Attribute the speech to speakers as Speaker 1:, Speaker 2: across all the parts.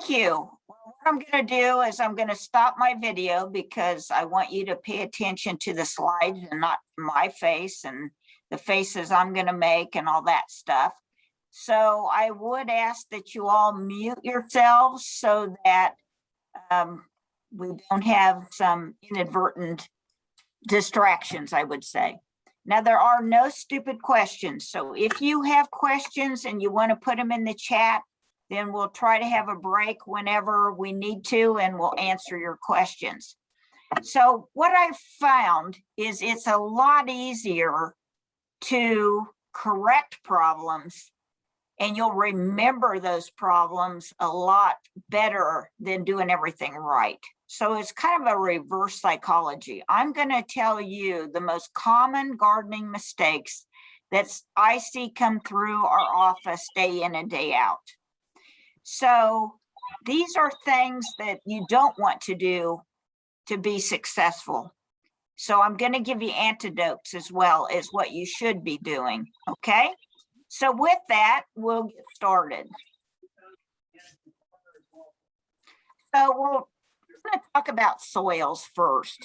Speaker 1: Thank you. Well, what I'm going to do is I'm going to stop my video because I want you to pay attention to the slides and not my face and the faces I'm going to make and all that stuff. So I would ask that you all mute yourselves so that we don't have some inadvertent distractions, I would say. Now, there are no stupid questions. So if you have questions and you want to put them in the chat, then we'll try to have a break whenever we need to, and we'll answer your questions. So what I've found is it's a lot easier to correct problems, and you'll remember those problems a lot better than doing everything right. So it's kind of a reverse psychology. I'm going to tell you the most common gardening mistakes that I see come through our office day in and day out. So these are things that you don't want to do to be successful. So I'm going to give you antidotes as well as what you should be doing. Okay. So with that, we'll get started. So we're going to talk about soils first.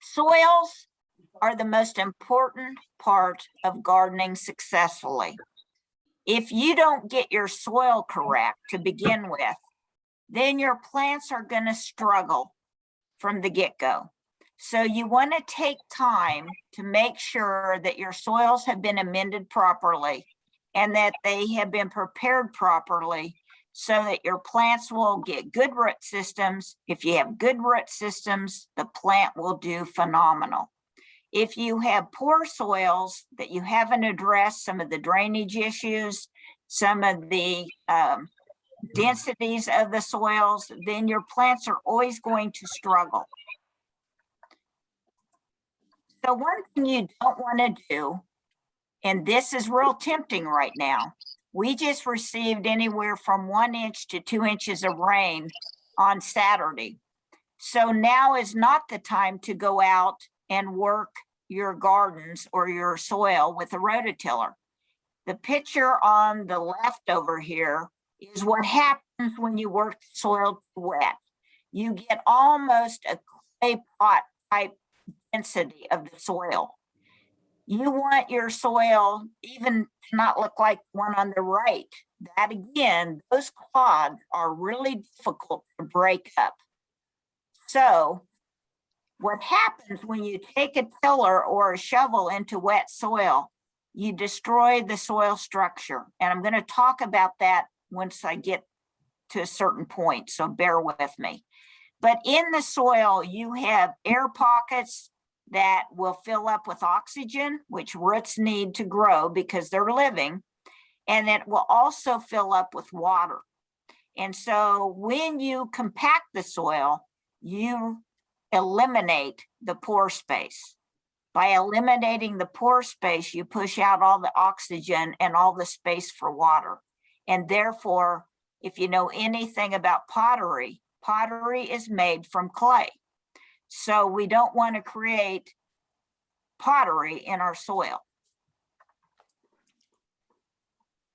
Speaker 1: Soils are the most important part of gardening successfully. If you don't get your soil correct to begin with, then your plants are going to struggle from the get-go. So you want to take time to make sure that your soils have been amended properly and that they have been prepared properly so that your plants will get good root systems. If you have good root systems, the plant will do phenomenal. If you have poor soils that you haven't addressed some of the drainage issues, some of the densities of the soils, then your plants are always going to struggle. So one thing you don't want to do, and this is real tempting right now, we just received anywhere from 1 inch to 2 inches of rain on Saturday. So now is not the time to go out and work your gardens or your soil with a rototiller. The picture on the left over here is what happens when you work soil wet. You get almost a clay pot type density of the soil. You want your soil even to not look like one on the right. That again, those clods are really difficult to break up. So what happens when you take a tiller or a shovel into wet soil, you destroy the soil structure. And I'm going to talk about that once I get to a certain point, so bear with me. But in the soil, you have air pockets that will fill up with oxygen, which roots need to grow because they're living, and it will also fill up with water. And so when you compact the soil, you eliminate the pore space. By eliminating the pore space, you push out all the oxygen and all the space for water. And therefore, if you know anything about pottery, pottery is made from clay. So we don't want to create pottery in our soil.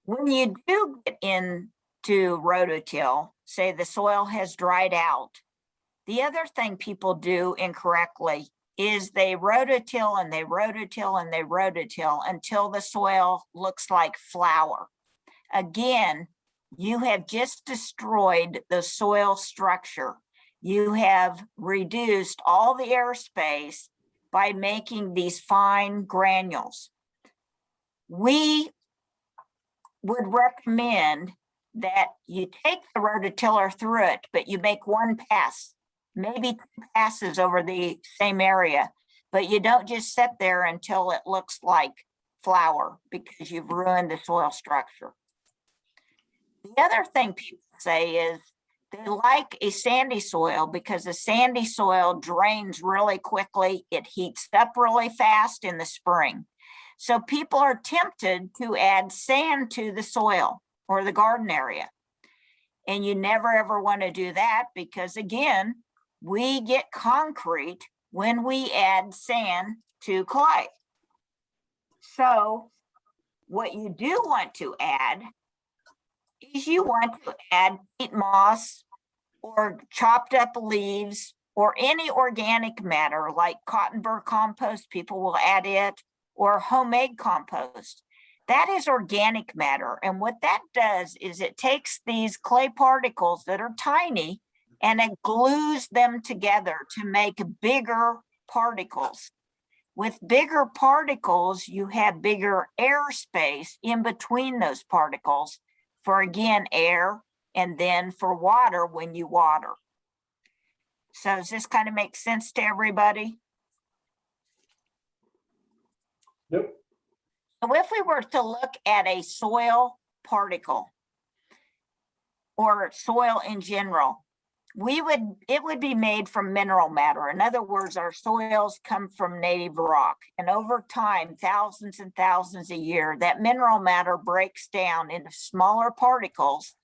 Speaker 1: When you do get into rototill, say the soil has dried out, the other thing people do incorrectly is they rototill and they rototill and they rototill until the soil looks like flour. Again, you have just destroyed the soil structure. You have reduced all the airspace by making these fine granules. We would recommend that you take the rototiller through it, but you make one pass, maybe 2 passes over the same area, but you don't just sit there until it looks like flour because you've ruined the soil structure. The other thing people say is they like a sandy soil because a sandy soil drains really quickly. It heats up really fast in the spring. So people are tempted to add sand to the soil or the garden area. And you never ever want to do that because again, we get concrete when we add sand to clay. So what you do want to add is you want to add peat moss or chopped up leaves or any organic matter like cotton burr compost, people will add it, or homemade compost. That is organic matter. And what that does is it takes these clay particles that are tiny and it glues them together to make bigger particles. With bigger particles, you have bigger air space in between those particles for, again, air, and then for water when you water. So does this kind of make sense to everybody?
Speaker 2: Yep.
Speaker 1: So if we were to look at a soil particle or soil in general, it would be made from mineral matter. In other words, our soils come from native rock. And over time, thousands and thousands a year, that mineral matter breaks down into smaller particles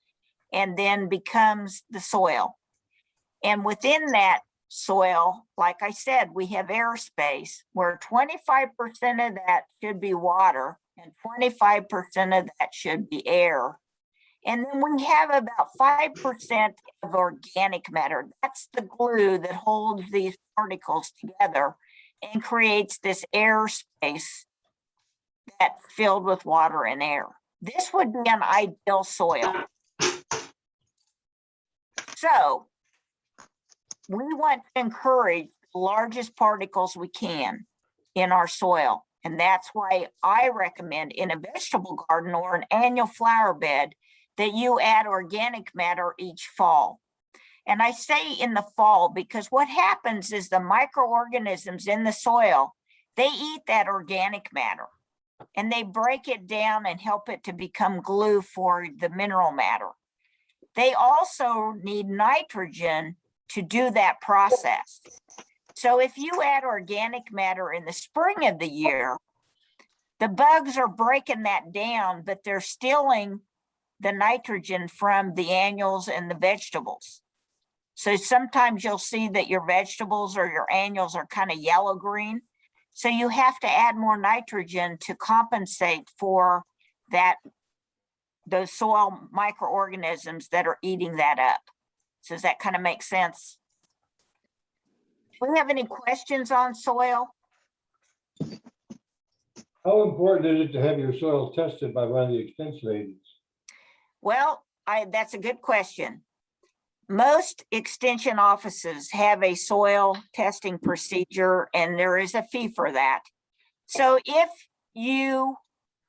Speaker 1: and then becomes the soil. And within that soil, like I said, we have airspace where 25% of that should be water and 25% of that should be air. And then we have about 5% of organic matter. That's the glue that holds these particles together and creates this air space that's filled with water and air. This would be an ideal soil. So we want to encourage the largest particles we can in our soil. And that's why I recommend in a vegetable garden or an annual flower bed that you add organic matter each fall. And I say in the fall because what happens is the microorganisms in the soil, they eat that organic matter and they break it down and help it to become glue for the mineral matter. They also need nitrogen to do that process. So if you add organic matter in the spring of the year, the bugs are breaking that down, but they're stealing the nitrogen from the annuals and the vegetables. So sometimes you'll see that your vegetables or your annuals are kind of yellow-green. So you have to add more nitrogen to compensate for that, those soil microorganisms that are eating that up. So does that kind of make sense? Do we have any questions on soil?
Speaker 2: How important is it to have your soil tested by one of the extension agents?
Speaker 1: Well, that's a good question. Most extension offices have a soil testing procedure and there is a fee for that. So if you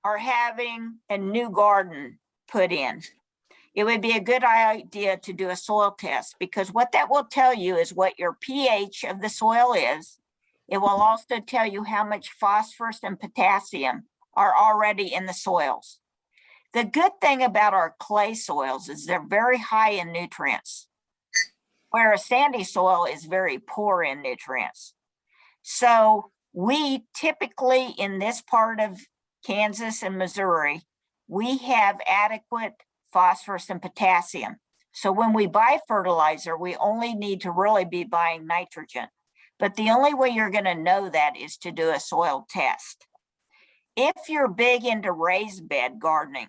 Speaker 1: are having a new garden put in, it would be a good idea to do a soil test because what that will tell you is what your pH of the soil is. It will also tell you how much phosphorus and potassium are already in the soils. The good thing about our clay soils is they're very high in nutrients, where a sandy soil is very poor in nutrients. So we typically in this part of Kansas and Missouri, we have adequate phosphorus and potassium. So when we buy fertilizer, we only need to really be buying nitrogen. But the only way you're going to know that is to do a soil test. If you're big into raised bed gardening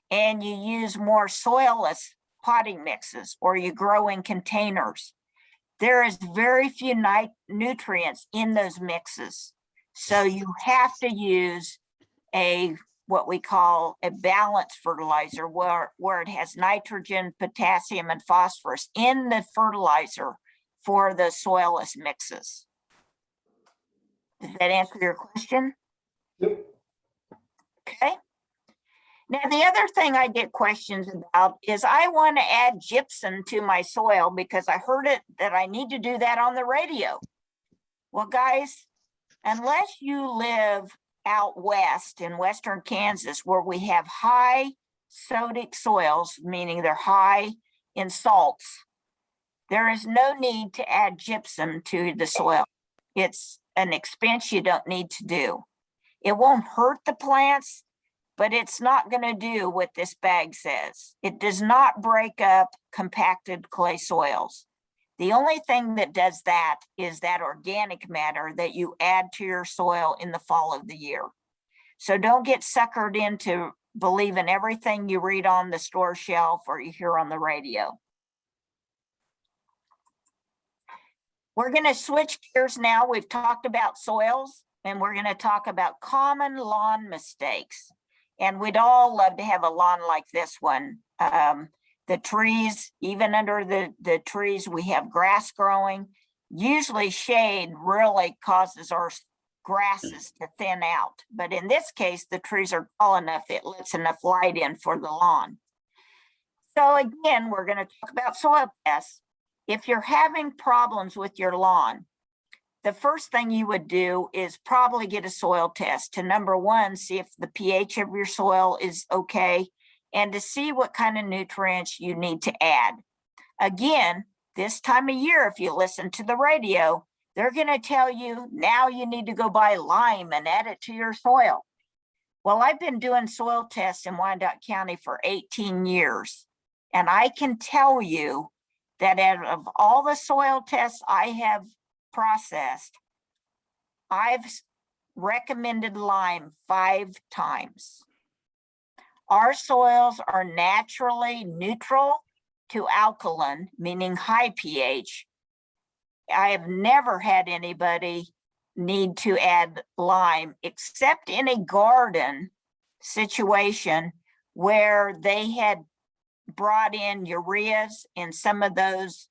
Speaker 1: and you use more soilless potting mixes or you grow in containers, there is very few nutrients in those mixes. So you have to use what we call a balanced fertilizer where it has nitrogen, potassium, and phosphorus in the fertilizer for the soilless mixes. Does that answer your question?
Speaker 2: Yep.
Speaker 1: Okay. Now, the other thing I get questions about is I want to add gypsum to my soil because I heard that I need to do that on the radio. Well, guys, unless you live out west in western Kansas where we have high sodic soils, meaning they're high in salts, there is no need to add gypsum to the soil. It's an expense you don't need to do. It won't hurt the plants, but it's not going to do what this bag says. It does not break up compacted clay soils. The only thing that does that is that organic matter that you add to your soil in the fall of the year. So don't get suckered into believe in everything you read on the store shelf or you hear on the radio. We're going to switch gears now. We've talked about soils, and we're going to talk about common lawn mistakes. And we'd all love to have a lawn like this one. The trees, even under the trees, we have grass growing. Usually shade really causes our grasses to thin out. But in this case, the trees are tall enough, it lets enough light in for the lawn. So again, we're going to talk about soil tests. If you're having problems with your lawn, the first thing you would do is probably get a soil test to, number one, see if the pH of your soil is okay, and to see what kind of nutrients you need to add. Again, this time of year, if you listen to the radio, they're going to tell you now you need to go buy lime and add it to your soil. Well, I've been doing soil tests in Wyandotte County for 18 years, and I can tell you that out of all the soil tests I have processed, I've recommended lime 5 times. Our soils are naturally neutral to alkaline, meaning high pH. I have never had anybody need to add lime except in a garden situation where they had brought in ureas and some of those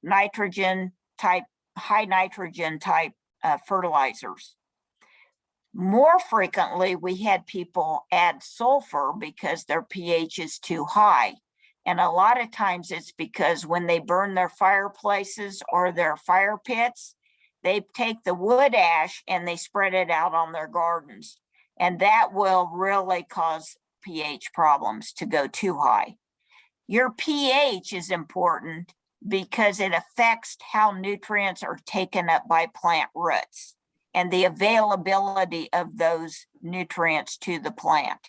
Speaker 1: nitrogen type, high nitrogen type fertilizers. More frequently, we had people add sulfur because their pH is too high. And a lot of times it's because when they burn their fireplaces or their fire pits, they take the wood ash and they spread it out on their gardens. And that will really cause pH problems to go too high. Your pH is important because it affects how nutrients are taken up by plant roots and the availability of those nutrients to the plant.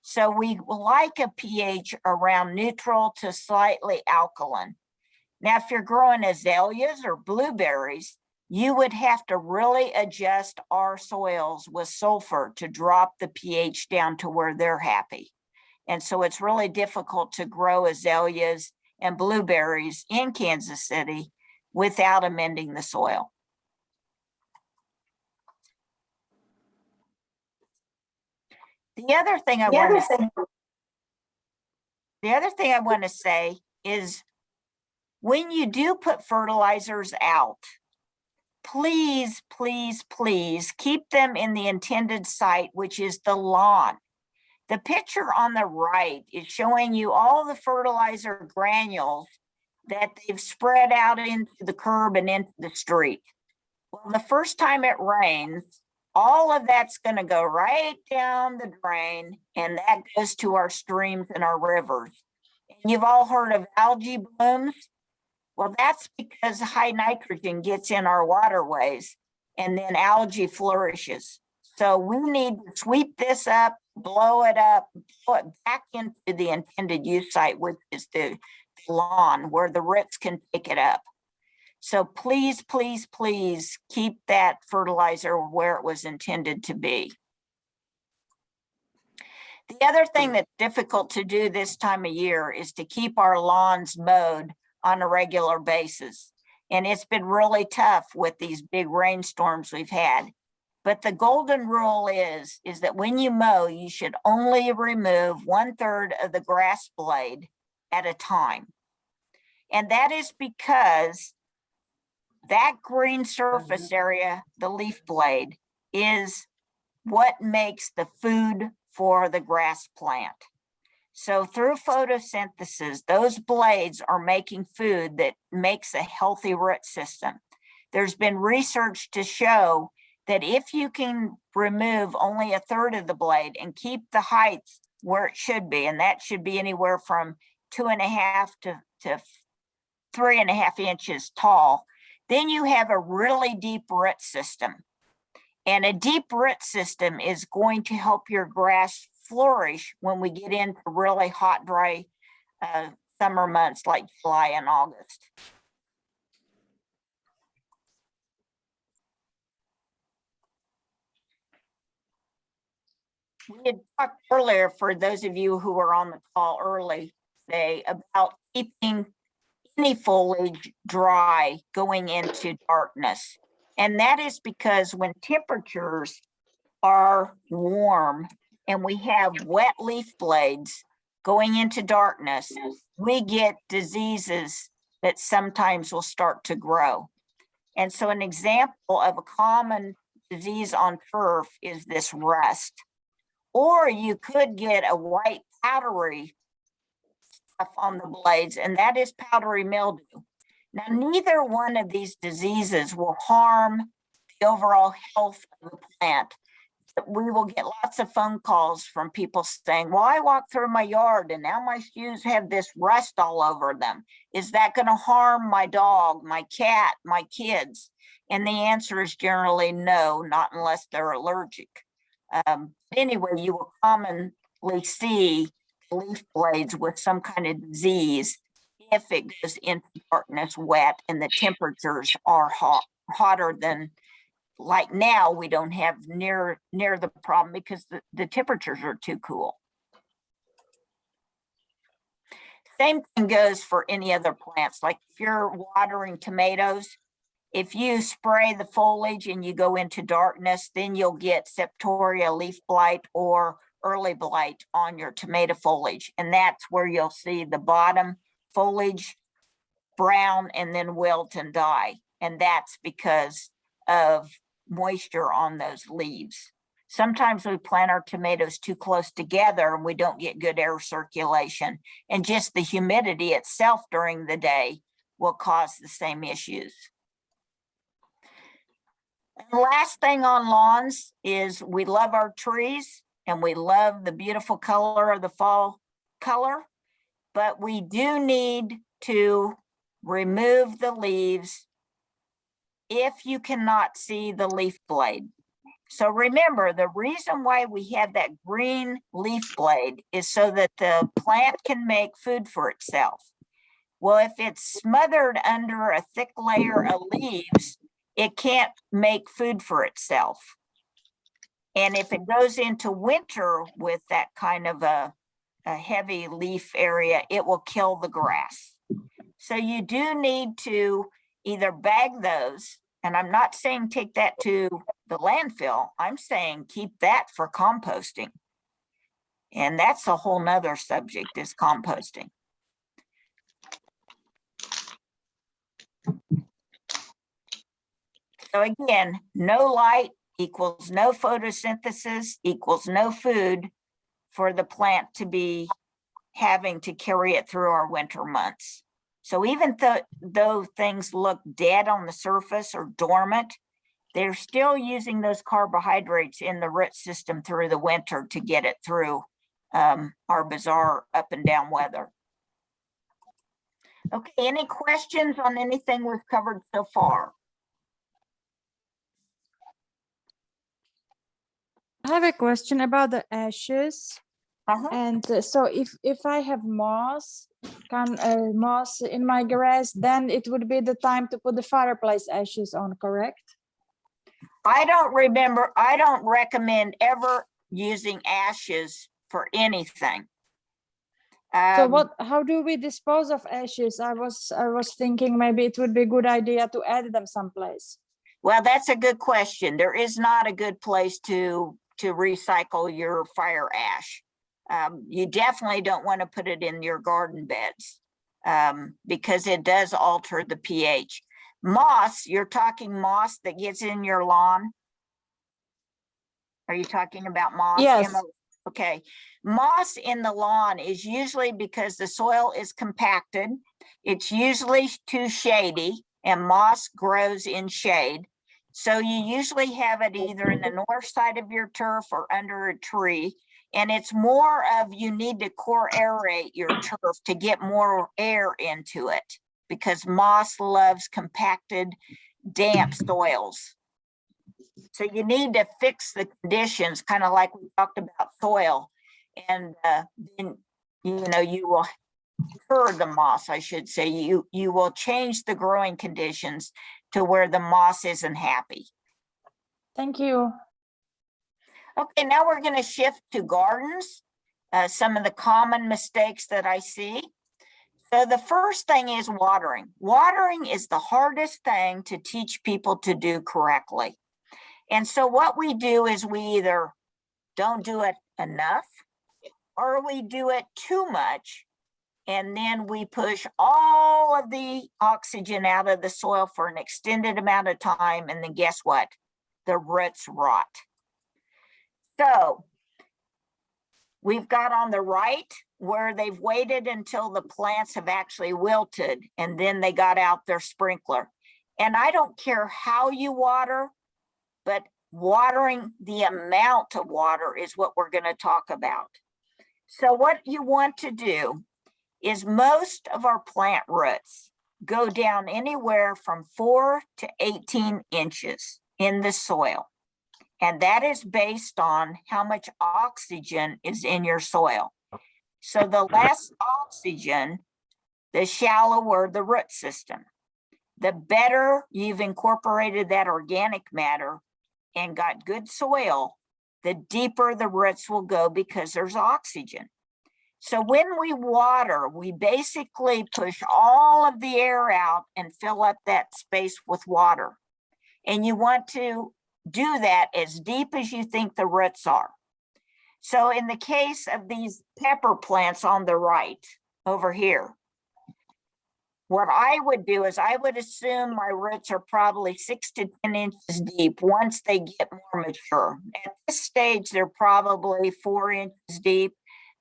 Speaker 1: So we like a pH around neutral to slightly alkaline. Now, if you're growing azaleas or blueberries, you would have to really adjust our soils with sulfur to drop the pH down to where they're happy. And so it's really difficult to grow azaleas and blueberries in Kansas City without amending the soil. The other thing I want to say is when you do put fertilizers out, please, please, please keep them in the intended site, which is the lawn. The picture on the right is showing you all the fertilizer granules that they've spread out into the curb and into the street. Well, the first time it rains, all of that's going to go right down the drain, and that goes to our streams and our rivers. And you've all heard of algae blooms. Well, that's because high nitrogen gets in our waterways, and then algae flourishes. So we need to sweep this up, blow it up, put it back into the intended use site, which is the lawn, where the roots can take it up. So please, please, please keep that fertilizer where it was intended to be. The other thing that's difficult to do this time of year is to keep our lawns mowed on a regular basis. And it's been really tough with these big rainstorms we've had. But the golden rule is that when you mow, you should only remove 1/3 of the grass blade at a time. And that is because that green surface area, the leaf blade, is what makes the food for the grass plant. So through photosynthesis, those blades are making food that makes a healthy root system. There's been research to show that if you can remove only 1/3 of the blade and keep the height where it should be, and that should be anywhere from 2.5 to 3.5 inches tall, then you have a really deep root system. And a deep root system is going to help your grass flourish when we get into really hot, dry summer months like July and August. We had talked earlier, for those of you who were on the call early, about keeping any foliage dry going into darkness. And that is because when temperatures are warm and we have wet leaf blades going into darkness, we get diseases that sometimes will start to grow. And so an example of a common disease on turf is this rust. Or you could get a white powdery stuff on the blades, and that is powdery mildew. Now, neither one of these diseases will harm the overall health of the plant. We will get lots of phone calls from people saying, well, I walk through my yard and now my shoes have this rust all over them. Is that going to harm my dog, my cat, my kids? And the answer is generally no, not unless they're allergic. Anyway, you will commonly see leaf blades with some kind of disease if it goes into darkness, wet, and the temperatures are hotter than, like now, we don't have near the problem because the temperatures are too cool. Same thing goes for any other plants. Like if you're watering tomatoes, if you spray the foliage and you go into darkness, then you'll get septoria leaf blight or early blight on your tomato foliage. And that's where you'll see the bottom foliage brown and then wilt and die. And that's because of moisture on those leaves. Sometimes we plant our tomatoes too close together and we don't get good air circulation. And just the humidity itself during the day will cause the same issues. And the last thing on lawns is we love our trees and we love the beautiful color of the fall color, but we do need to remove the leaves if you cannot see the leaf blade. So remember, the reason why we have that green leaf blade is so that the plant can make food for itself. Well, if it's smothered under a thick layer of leaves, it can't make food for itself. And if it goes into winter with that kind of a heavy leaf area, it will kill the grass. So you do need to either bag those, and I'm not saying take that to the landfill, I'm saying keep that for composting. And that's a whole nother subject, is composting. So again, no light equals no photosynthesis equals no food for the plant to be having to carry it through our winter months. So even though things look dead on the surface or dormant, they're still using those carbohydrates in the root system through the winter to get it through our bizarre up and down weather. Okay, any questions on anything we've covered so far?
Speaker 3: I have a question about the ashes. And so if I have moss in my grass, then it would be the time to put the fireplace ashes on, correct?
Speaker 1: I don't recommend ever using ashes for anything.
Speaker 3: So how do we dispose of ashes? I was thinking maybe it would be a good idea to add them someplace.
Speaker 1: Well, that's a good question. There is not a good place to recycle your fire ash. You definitely don't want to put it in your garden beds because it does alter the pH. Moss, you're talking moss that gets in your lawn? Are you talking about moss?
Speaker 3: Yes.
Speaker 1: Okay. Moss in the lawn is usually because the soil is compacted. It's usually too shady, and moss grows in shade. So you usually have it either in the north side of your turf or under a tree. And it's more of you need to core aerate your turf to get more air into it because moss loves compacted, damp soils. So you need to fix the conditions, kind of like we talked about soil. And then, you will cure the moss, I should say. You will change the growing conditions to where the moss isn't happy.
Speaker 3: Thank you.
Speaker 1: Okay, now we're going to shift to gardens, some of the common mistakes that I see. So the first thing is watering. Watering is the hardest thing to teach people to do correctly. And so what we do is we either don't do it enough or we do it too much. And then we push all of the oxygen out of the soil for an extended amount of time. And then guess what? The roots rot. So we've got on the right where they've waited until the plants have actually wilted and then they got out their sprinkler. And I don't care how you water, but watering the amount of water is what we're going to talk about. So what you want to do is most of our plant roots go down anywhere from 4 to 18 inches in the soil. And that is based on how much oxygen is in your soil. So the less oxygen, the shallower the root system. The better you've incorporated that organic matter and got good soil, the deeper the roots will go because there's oxygen. So when we water, we basically push all of the air out and fill up that space with water. And you want to do that as deep as you think the roots are. So in the case of these pepper plants on the right over here, what I would do is I would assume my roots are probably 6 to 10 inches deep once they get more mature. At this stage, they're probably 4 inches deep,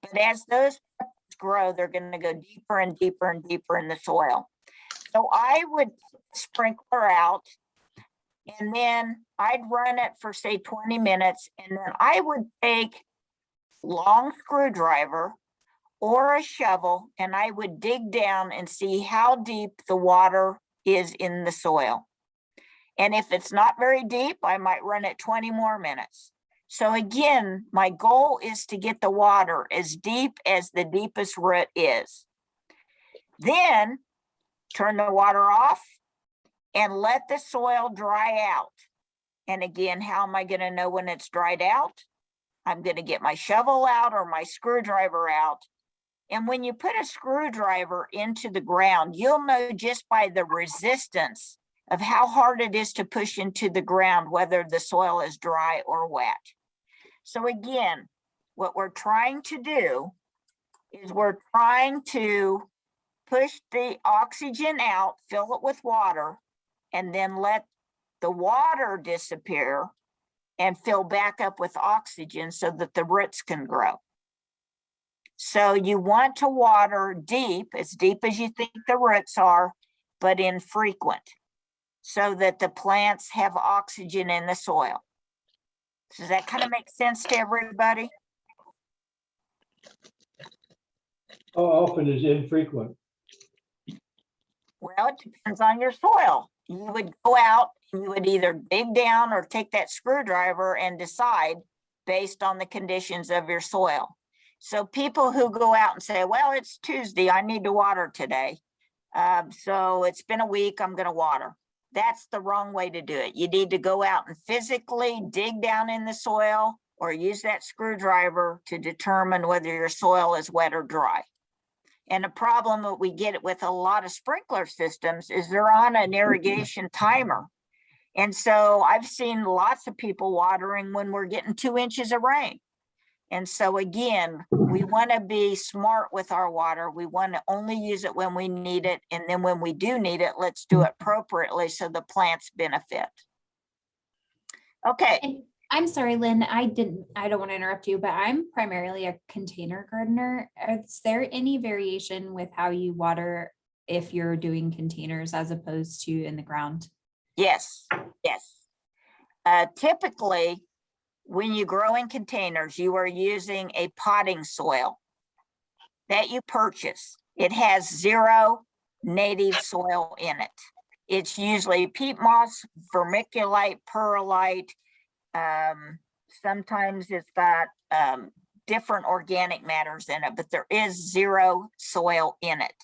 Speaker 1: but as those peppers grow, they're going to go deeper and deeper and deeper in the soil. So I would sprinkler out, and then I'd run it for say 20 minutes, and then I would take long screwdriver or a shovel, and I would dig down and see how deep the water is in the soil. And if it's not very deep, I might run it 20 more minutes. So again, my goal is to get the water as deep as the deepest root is. Then turn the water off and let the soil dry out. And again, how am I going to know when it's dried out? I'm going to get my shovel out or my screwdriver out. And when you put a screwdriver into the ground, you'll know just by the resistance of how hard it is to push into the ground, whether the soil is dry or wet. So again, what we're trying to do is we're trying to push the oxygen out, fill it with water, and then let the water disappear and fill back up with oxygen so that the roots can grow. So you want to water deep as you think the roots are, but infrequent, so that the plants have oxygen in the soil. Does that kind of make sense to everybody?
Speaker 2: How often is infrequent?
Speaker 1: Well, it depends on your soil. You would go out, and you would either dig down or take that screwdriver and decide based on the conditions of your soil. So people who go out and say, well, it's Tuesday, I need to water today. So it's been a week, I'm going to water. That's the wrong way to do it. You need to go out and physically dig down in the soil or use that screwdriver to determine whether your soil is wet or dry. And the problem that we get with a lot of sprinkler systems is they're on an irrigation timer. And so I've seen lots of people watering when we're getting 2 inches of rain. And so again, we want to be smart with our water. We want to only use it when we need it. And then when we do need it, let's do it appropriately so the plants benefit. Okay.
Speaker 4: And I'm sorry, Lynn, I don't want to interrupt you, but I'm primarily a container gardener. Is there any variation with how you water if you're doing containers as opposed to in the ground?
Speaker 1: Yes, yes. Typically, when you grow in containers, you are using a potting soil that you purchase. It has 0 native soil in it. It's usually peat moss, vermiculite, perlite. Sometimes it's got different organic matters in it, but there is 0 soil in it.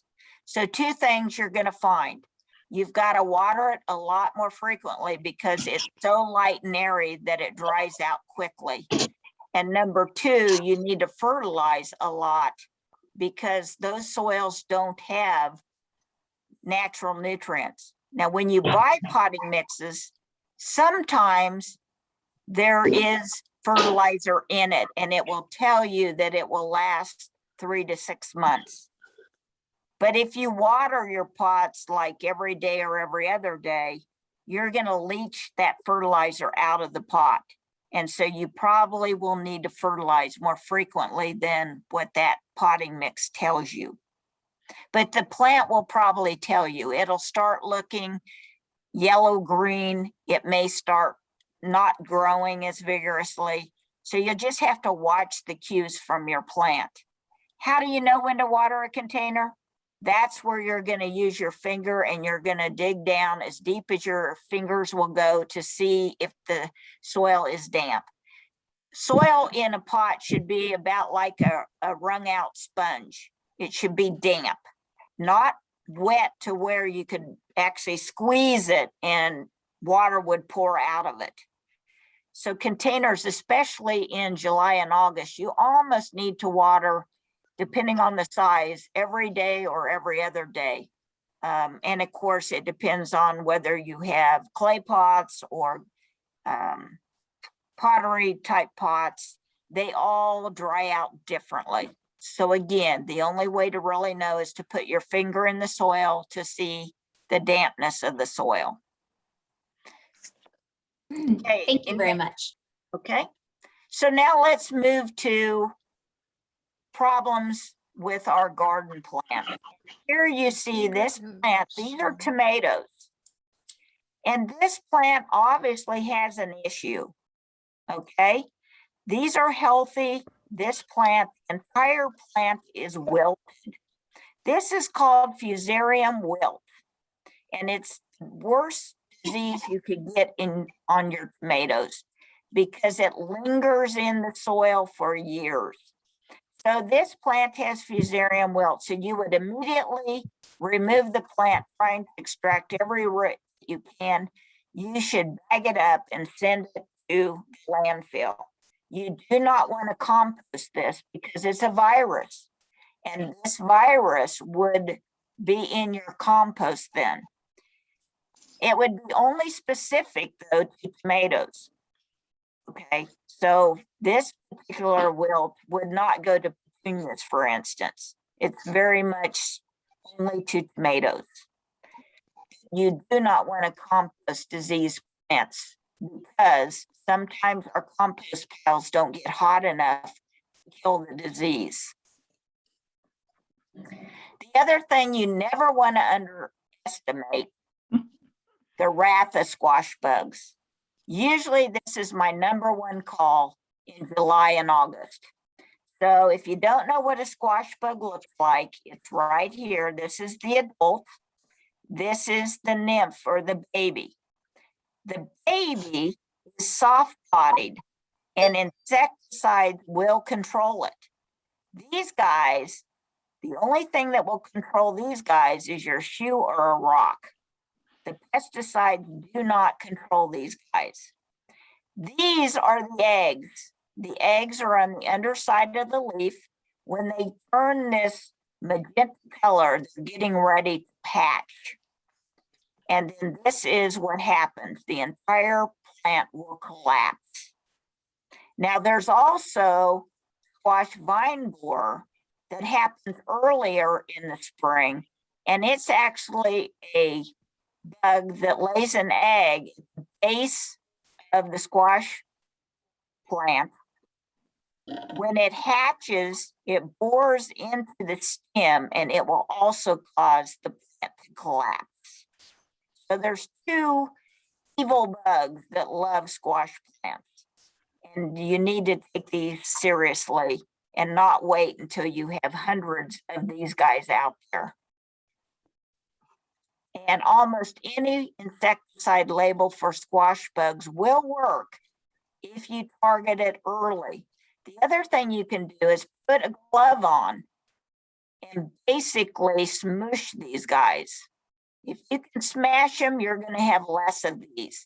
Speaker 1: So 2 things you're going to find. You've got to water it a lot more frequently because it's so light and airy that it dries out quickly. And number two, you need to fertilize a lot because those soils don't have natural nutrients. Now, when you buy potting mixes, sometimes there is fertilizer in it and it will tell you that it will last 3 to 6 months. But if you water your pots like every day or every other day, you're going to leach that fertilizer out of the pot. And so you probably will need to fertilize more frequently than what that potting mix tells you. But the plant will probably tell you. It'll start looking yellow green. It may start not growing as vigorously. So you just have to watch the cues from your plant. How do you know when to water a container? That's where you're going to use your finger and you're going to dig down as deep as your fingers will go to see if the soil is damp. Soil in a pot should be about like a wrung out sponge. It should be damp, not wet to where you could actually squeeze it and water would pour out of it. So containers, especially in July and August, you almost need to water, depending on the size, every day or every other day. And of course, it depends on whether you have clay pots or pottery type pots. They all dry out differently. So again, the only way to really know is to put your finger in the soil to see the dampness of the soil. Okay,
Speaker 4: Thank you very much.
Speaker 1: Okay, so now let's move to problems with our garden plants. Here you see this plant, these are tomatoes. And this plant obviously has an issue, okay? These are healthy. This plant, the entire plant is wilted. This is called Fusarium Wilt, and it's the worst disease you could get on your tomatoes because it lingers in the soil for years. So this plant has Fusarium Wilt, so you would immediately remove the plant, trying to extract every root you can. You should bag it up and send it to landfill. You do not want to compost this because it's a virus, and this virus would be in your compost then. It would be only specific though to tomatoes. Okay, so this particular wilt would not go to petunias, for instance. It's very much only to tomatoes. You do not want to compost diseased plants because sometimes our compost piles don't get hot enough to kill the disease. The other thing you never want to underestimate, the wrath of squash bugs. Usually this is my #1 call in July and August. So if you don't know what a squash bug looks like, it's right here. This is the adult. This is the nymph or the baby. The baby is soft-bodied and insecticides will control it. These guys, the only thing that will control these guys is your shoe or a rock. The pesticides do not control these guys. These are the eggs. The eggs are on the underside of the leaf. When they turn this magenta color, they're getting ready to hatch. And then this is what happens. The entire plant will collapse. Now there's also squash vine borer that happens earlier in the spring. And it's actually a bug that lays an egg at the base of the squash plant. When it hatches, it bores into the stem and it will also cause the plant to collapse. So there's two evil bugs that love squash plants. And you need to take these seriously and not wait until you have hundreds of these guys out there. And almost any insecticide label for squash bugs will work if you target it early. The other thing you can do is put a glove on and basically smoosh these guys. If you can smash them, you're going to have less of these.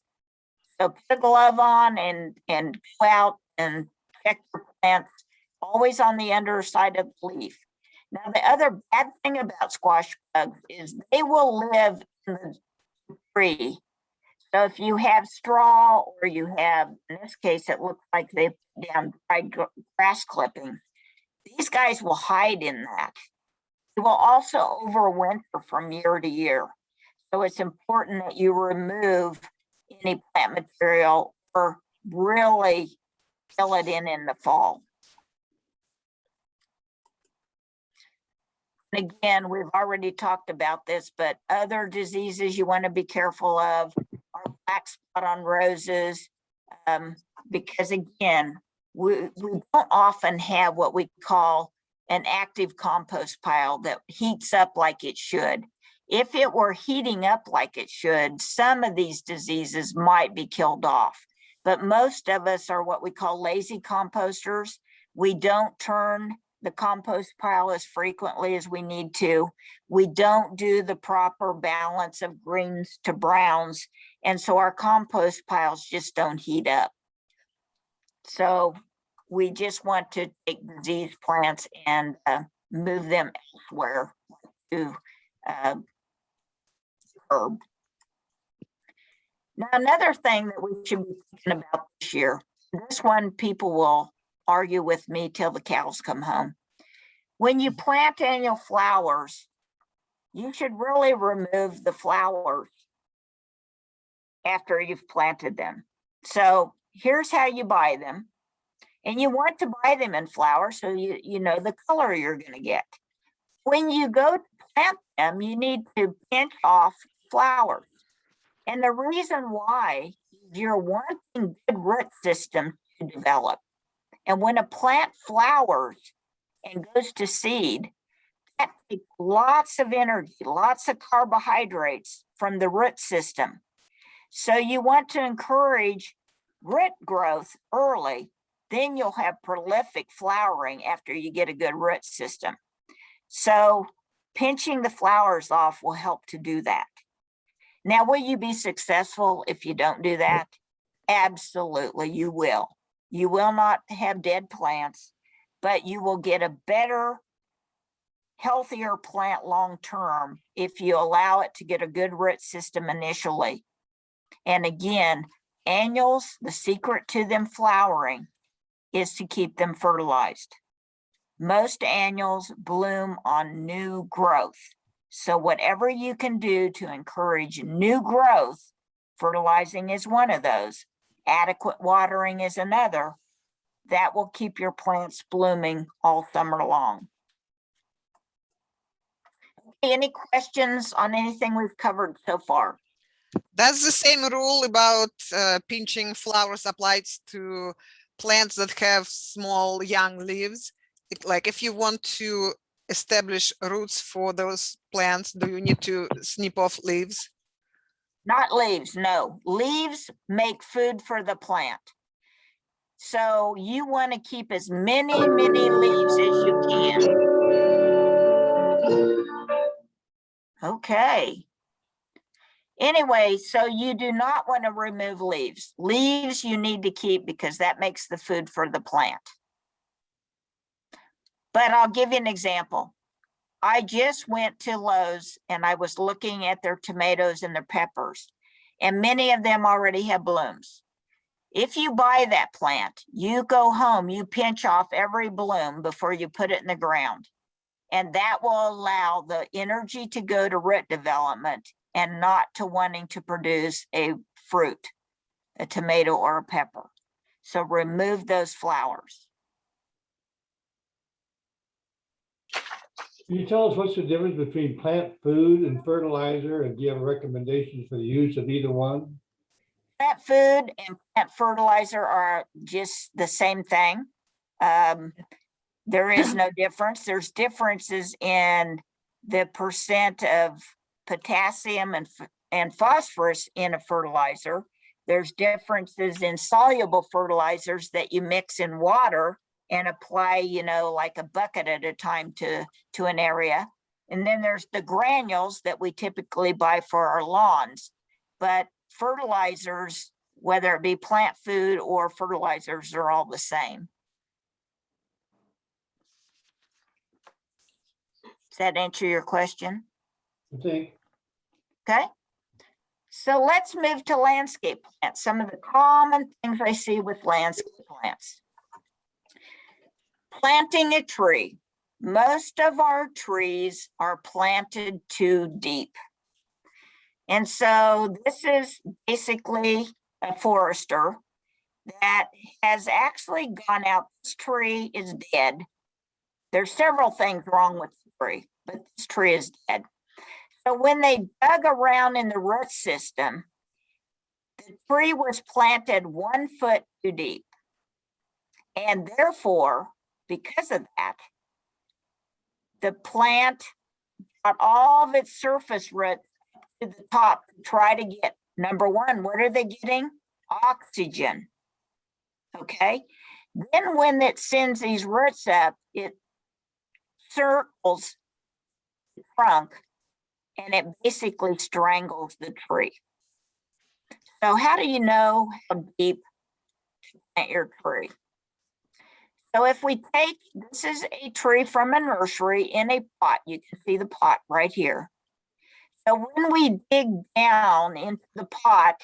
Speaker 1: So put a glove on and go out and protect your plants always on the underside of the leaf. Now, the other bad thing about squash bugs is they will live in the tree. So if you have straw or you have, in this case, it looks like they put down dried grass clippings, these guys will hide in that. They will also overwinter from year to year. So it's important that you remove any plant material or really fill it in the fall. And again, we've already talked about this, but other diseases you want to be careful of are black spot on roses, because again, we don't often have what we call an active compost pile that heats up like it should. If it were heating up like it should, some of these diseases might be killed off, but most of us are what we call lazy composters. We don't turn the compost pile as frequently as we need to. We don't do the proper balance of greens to browns. And so our compost piles just don't heat up. So we just want to take disease plants and move them elsewhere to herb. Now, another thing that we should be thinking about this year, this one people will argue with me till the cows come home. When you plant annual flowers, you should really remove the flowers after you've planted them. So here's how you buy them. And you want to buy them in flowers so you know the color you're going to get. When you go to plant them, you need to pinch off flowers. And the reason why you're wanting good root system to develop. And when a plant flowers and goes to seed, that takes lots of energy, lots of carbohydrates from the root system. So you want to encourage root growth early, then you'll have prolific flowering after you get a good root system. So pinching the flowers off will help to do that. Now, will you be successful if you don't do that? Absolutely, you will. You will not have dead plants, but you will get a better, healthier plant long-term if you allow it to get a good root system initially. And again, annuals, the secret to them flowering is to keep them fertilized. Most annuals bloom on new growth. So whatever you can do to encourage new growth, fertilizing is one of those, adequate watering is another, that will keep your plants blooming all summer long. Any questions on anything we've covered so far?
Speaker 5: Does the same rule about pinching flowers applies to plants that have small young leaves? Like if you want to establish roots for those plants, do you need to snip off leaves?
Speaker 1: Not leaves, no. Leaves make food for the plant. So you want to keep as many leaves as you can. Okay. Anyway, so you do not want to remove leaves. Leaves you need to keep because that makes the food for the plant. But I'll give you an example. I just went to Lowe's and I was looking at their tomatoes and their peppers, and many of them already have blooms. If you buy that plant, you go home, you pinch off every bloom before you put it in the ground. And that will allow the energy to go to root development and not to wanting to produce a fruit, a tomato or a pepper. So remove those flowers.
Speaker 2: Can you tell us what's the difference between plant food and fertilizer, and do you have recommendations for the use of either one?
Speaker 1: Plant food and plant fertilizer are just the same thing. There is no difference. There's differences in the percent of potassium and phosphorus in a fertilizer. There's differences in soluble fertilizers that you mix in water and apply, like a bucket at a time to an area. And then there's the granules that we typically buy for our lawns. But fertilizers, whether it be plant food or fertilizers, are all the same. Does that answer your question?
Speaker 2: I think.
Speaker 1: Okay. So let's move to landscape plants. Some of the common things I see with landscape plants. Planting a tree. Most of our trees are planted too deep. And so this is basically a forester that has actually gone out. This tree is dead. There's several things wrong with the tree, but this tree is dead. So when they dug around in the root system, the tree was planted 1 foot too deep. And therefore, because of that, the plant got all of its surface roots to the top to try to get, number one, what are they getting? Oxygen. Okay. Then when it sends these roots up, it circles the trunk and it basically strangles the tree. So how do you know how deep to plant your tree? So if we take, this is a tree from a nursery in a pot. You can see the pot right here. So when we dig down into the pot,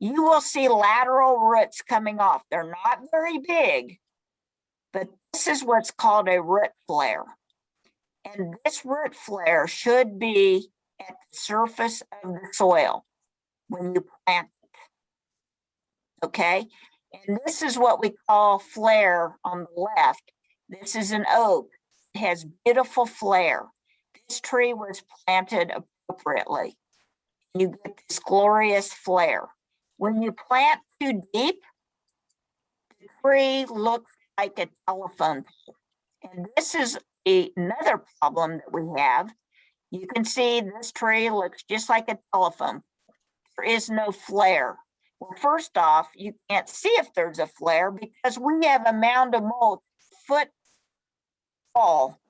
Speaker 1: you will see lateral roots coming off. They're not very big, but this is what's called a root flare. And this root flare should be at the surface of the soil when you plant it. Okay, and this is what we call flare on the left. This is an oak. It has beautiful flare. This tree was planted appropriately. You get this glorious flare. When you plant too deep, the tree looks like a telephone pole. And this is another problem that we have. You can see this tree looks just like a telephone. There is no flare. Well, first off, you can't see if there's a flare because we have a mound of mulch foot tall.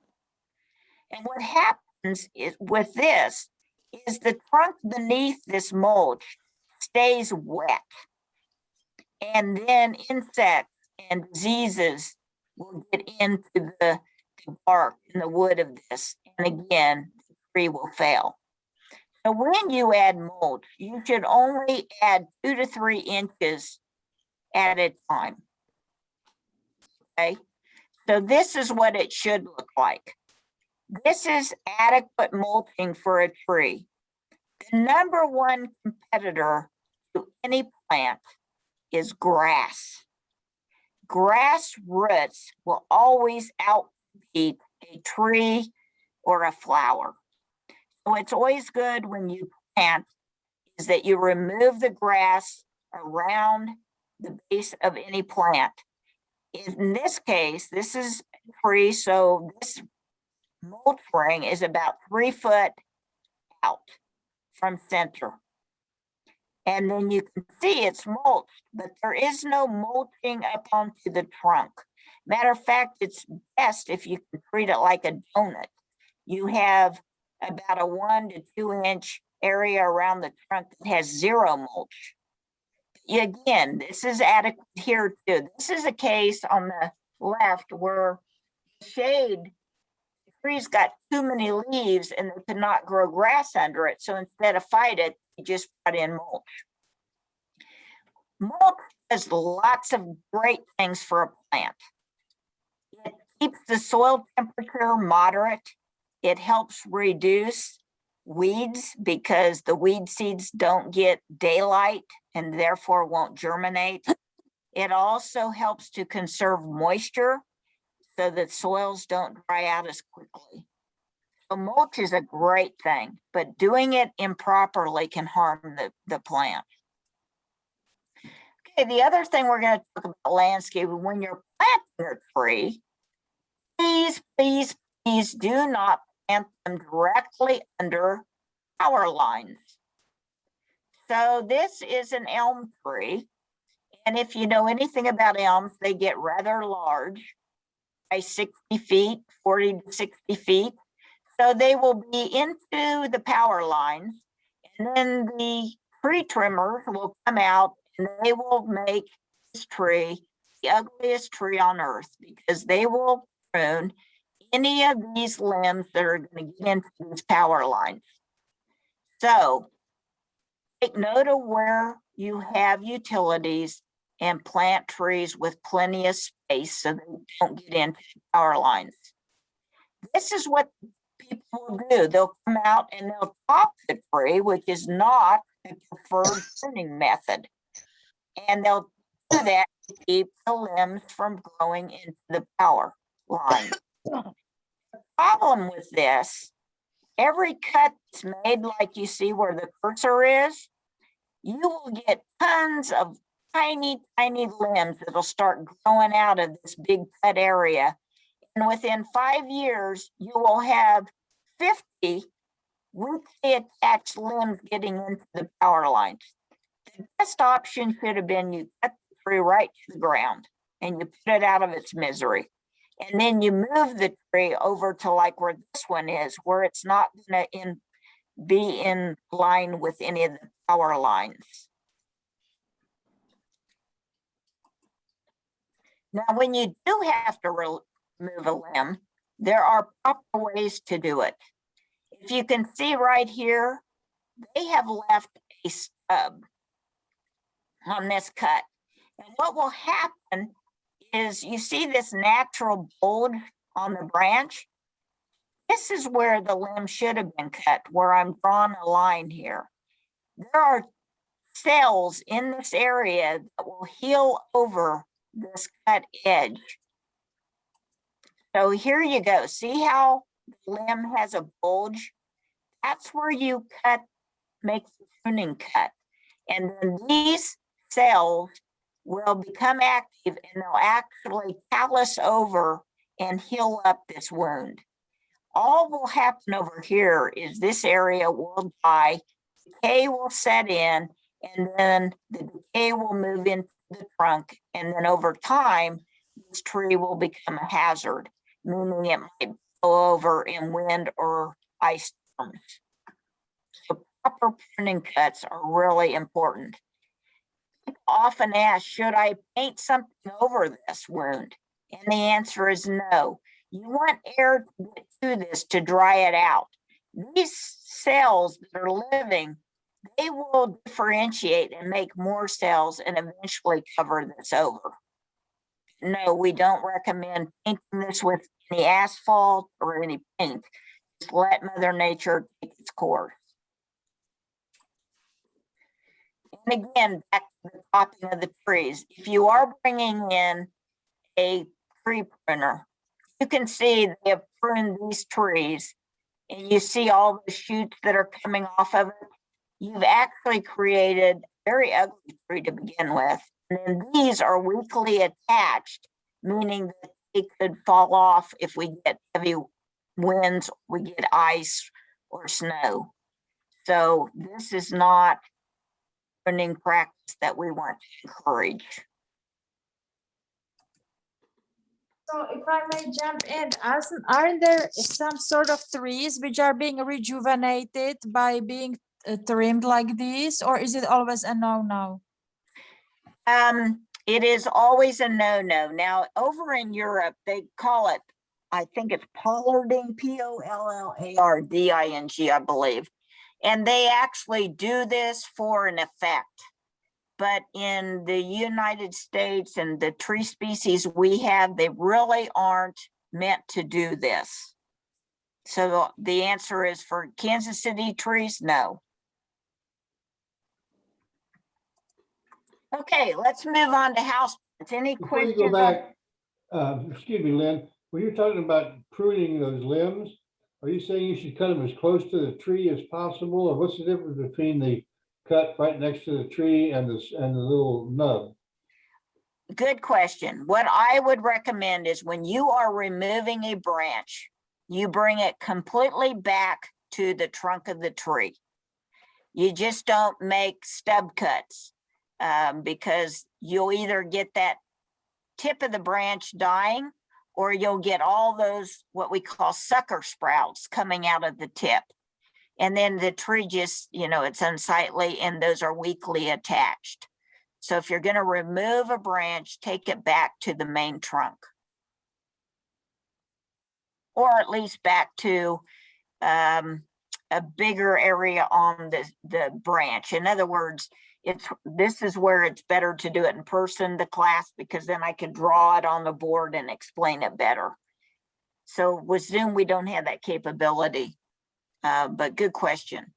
Speaker 1: And what happens is with this is the trunk beneath this mulch stays wet. And then insects and diseases will get into the bark and the wood of this. And again, the tree will fail. So when you add mulch, you should only add 2 to 3 inches at a time. Okay, so this is what it should look like. This is adequate mulching for a tree. The number one competitor to any plant is grass. Grass roots will always outcompete a tree or a flower. So it's always good when you plant is that you remove the grass around the base of any plant. In this case, this is a tree, so this mulch ring is about 3 foot out from center. And then you can see it's mulched, but there is no mulching up onto the trunk. Matter of fact, it's best if you can treat it like a donut. You have about a 1 to 2 inch area around the trunk that has 0 mulch. Again, this is adequate here too. This is a case on the left where shade, the tree's got too many leaves and they could not grow grass under it. So instead of fight it, you just put in mulch. Mulch does lots of great things for a plant. It keeps the soil temperature moderate. It helps reduce weeds because the weed seeds don't get daylight and therefore won't germinate. It also helps to conserve moisture so that soils don't dry out as quickly. So mulch is a great thing, but doing it improperly can harm the plant. Okay, the other thing we're going to talk about landscaping, when you're planting a tree, please, please, please do not plant them directly under power lines. So this is an elm tree. And if you know anything about elms, they get rather large, by 60 feet, 40 to 60 feet. So they will be into the power lines. And then the tree trimmers will come out and they will make this tree the ugliest tree on earth because they will prune any of these limbs that are going to get into these power lines. So take note of where you have utilities and plant trees with plenty of space so they don't get into power lines. This is what people will do. They'll come out and they'll top the tree, which is not the preferred pruning method. And they'll do that to keep the limbs from growing into the power line. The problem with this, every cut that's made, like you see where the cursor is, you will get tons of tiny, tiny limbs that'll start growing out of this big cut area. And within 5 years, you will have 50 weakly attached limbs getting into the power lines. The best option should have been you cut the tree right to the ground and you put it out of its misery. And then you move the tree over to like where this one is, where it's not going to be in line with any of the power lines. Now, when you do have to remove a limb, there are proper ways to do it. If you can see right here, they have left a stub on this cut. And what will happen is you see this natural bulge on the branch. This is where the limb should have been cut, where I'm drawing a line here. There are cells in this area that will heal over this cut edge. So here you go. See how the limb has a bulge? That's where you cut, make the pruning cut. And then these cells will become active and they'll actually callus over and heal up this wound. All will happen over here is this area will die, decay will set in, and then the decay will move into the trunk. And then over time, this tree will become a hazard, meaning it might blow over in wind or ice storms. So proper pruning cuts are really important. People often ask, should I paint something over this wound? And the answer is no. You want air to get to this to dry it out. These cells that are living, they will differentiate and make more cells and eventually cover this over. No, we don't recommend painting this with any asphalt or any paint. Just let Mother Nature take its course. And again, back to the topping of the trees. If you are bringing in a tree pruner, you can see they have pruned these trees and you see all the shoots that are coming off of it. You've actually created a very ugly tree to begin with. And then these are weakly attached, meaning that they could fall off if we get heavy winds, we get ice or snow. So this is not pruning practice that we want to encourage.
Speaker 3: So if I may jump in, aren't there some sort of trees which are being rejuvenated by being trimmed like this, or is it always a no-no?
Speaker 1: It is always a no-no. Now, over in Europe, they call it, I think it's pollarding, Pollarding, I believe. And they actually do this for an effect. But in the United States and the tree species we have, they really aren't meant to do this. So the answer is for Kansas City trees, no. Okay, let's move on to houseplants. Any
Speaker 2: Before you
Speaker 1: questions?
Speaker 2: go back, excuse me, Lynn, when you're talking about pruning those limbs, are you saying you should cut them as close to the tree as possible? Or what's the difference between the cut right next to the tree and the little nub?
Speaker 1: Good question. What I would recommend is when you are removing a branch, you bring it completely back to the trunk of the tree. You just don't make stub cuts because you'll either get that tip of the branch dying or you'll get all those what we call sucker sprouts coming out of the tip. And then the tree just, it's unsightly and those are weakly attached. So if you're going to remove a branch, take it back to the main trunk. or at least back to a bigger area on the branch. In other words, this is where it's better to do it in person, the class, because then I can draw it on the board and explain it better. So with Zoom, we don't have that capability, but good question.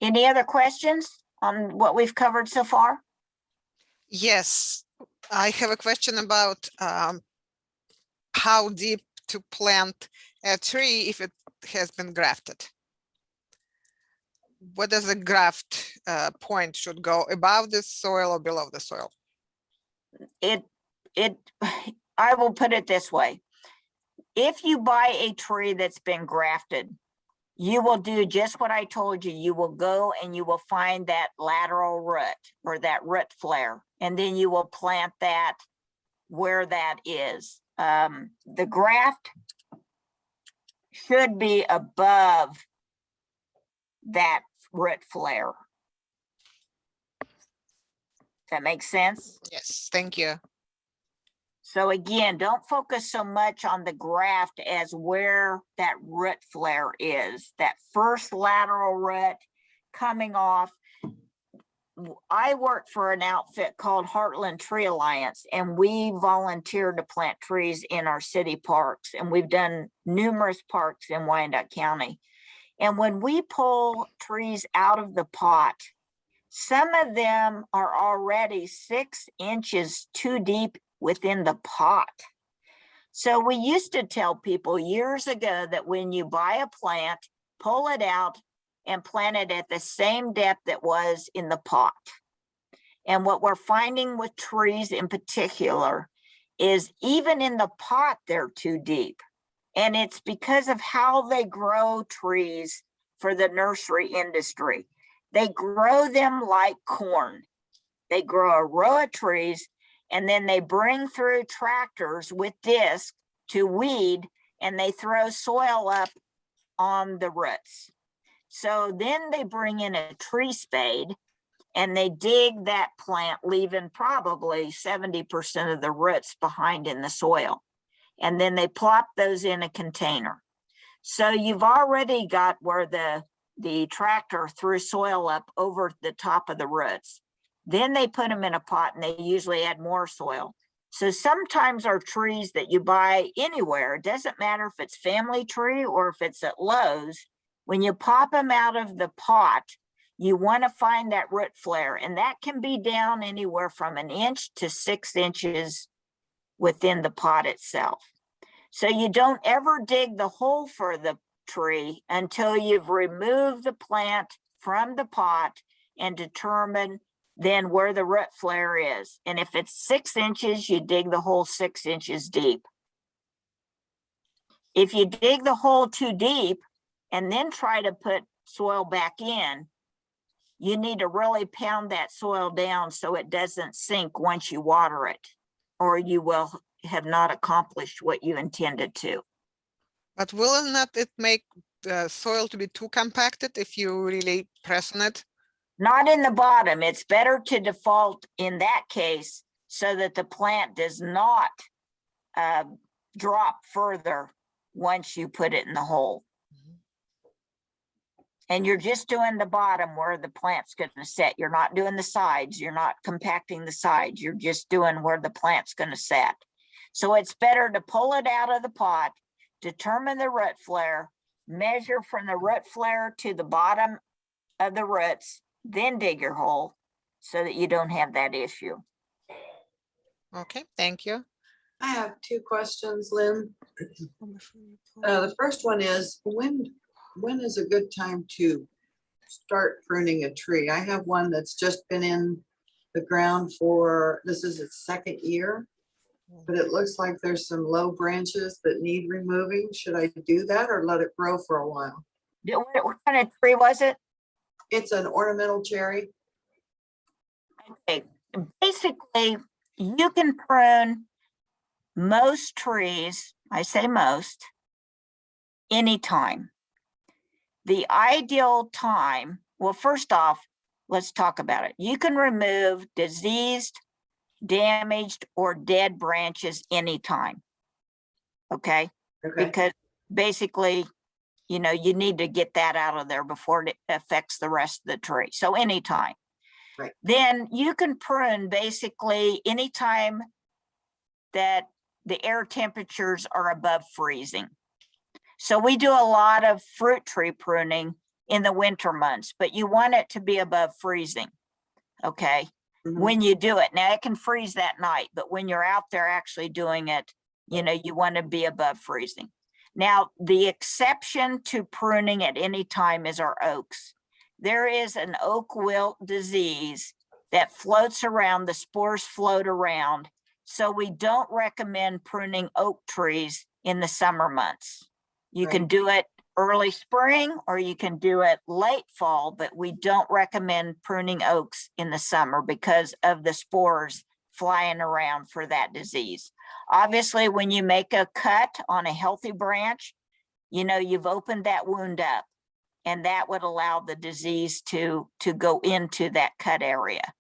Speaker 1: Any other questions on what we've covered so far?
Speaker 5: Yes, I have a question about how deep to plant a tree if it has been grafted. What does the graft point should go, above the soil or below the soil?
Speaker 1: I will put it this way. If you buy a tree that's been grafted, you will do just what I told you. You will go and you will find that lateral root or that root flare, and then you will plant that where that is. The graft should be above that root flare. That makes sense?
Speaker 5: Yes, thank you.
Speaker 1: So again, don't focus so much on the graft as where that root flare is, that first lateral root coming off. I work for an outfit called Heartland Tree Alliance, and we volunteer to plant trees in our city parks, and we've done numerous parks in Wyandotte County. And when we pull trees out of the pot, some of them are already 6 inches too deep within the pot. So we used to tell people years ago that when you buy a plant, pull it out and plant it at the same depth it was in the pot. And what we're finding with trees in particular is even in the pot, they're too deep. And it's because of how they grow trees for the nursery industry. They grow them like corn. They grow a row of trees, and then they bring through tractors with discs to weed, and they throw soil up on the roots. So then they bring in a tree spade and they dig that plant, leaving probably 70% of the roots behind in the soil. And then they plop those in a container. So you've already got where the tractor threw soil up over the top of the roots. Then they put them in a pot and they usually add more soil. So sometimes our trees that you buy anywhere, it doesn't matter if it's family tree or if it's at Lowe's, when you pop them out of the pot, you want to find that root flare, and that can be down anywhere from 1 inch to 6 inches within the pot itself. So you don't ever dig the hole for the tree until you've removed the plant from the pot and determine then where the root flare is. And if it's 6 inches, you dig the hole 6 inches deep. If you dig the hole too deep and then try to put soil back in, you need to really pound that soil down so it doesn't sink once you water it, or you will have not accomplished what you intended to.
Speaker 5: But will not it make the soil to be too compacted if you really press on it?
Speaker 1: Not in the bottom. It's better to default in that case so that the plant does not drop further once you put it in the hole. And you're just doing the bottom where the plant's going to set. You're not doing the sides. You're not compacting the sides. You're just doing where the plant's going to set. So it's better to pull it out of the pot, determine the root flare, measure from the root flare to the bottom of the roots, then dig your hole so that you don't have that issue.
Speaker 5: Okay, thank you.
Speaker 6: I have 2 questions, Lynn. The first one is, when is a good time to start pruning a tree? I have one that's just been in the ground for, this is its 2nd year, but it looks like there's some low branches that need removing. Should I do that or let it grow for a while?
Speaker 1: What kind of tree was it?
Speaker 6: It's an ornamental cherry.
Speaker 1: Okay, basically, you can prune most trees, I say most, anytime. The ideal time, well, first off, let's talk about it. You can remove diseased damaged or dead branches anytime. Okay,
Speaker 6: Okay,
Speaker 1: because basically, you know, you need to get that out of there before it affects the rest of the tree. So anytime.
Speaker 6: Right.
Speaker 1: Then you can prune basically anytime that the air temperatures are above freezing. So we do a lot of fruit tree pruning in the winter months, but you want it to be above freezing. Okay,
Speaker 6: mhm,
Speaker 1: when you do it. Now it can freeze that night, but when you're out there actually doing it, you know, you want to be above freezing. Now, the exception to pruning at any time is our oaks. There is an oak wilt disease that floats around, the spores float around. So we don't recommend pruning oak trees in the summer months. You can
Speaker 6: Right.
Speaker 1: do it early spring or you can do it late fall, but we don't recommend pruning oaks in the summer because of the spores flying around for that disease. Obviously, when you make a cut on a healthy branch, you know, you've opened that wound up and that would allow the disease to go into that cut area.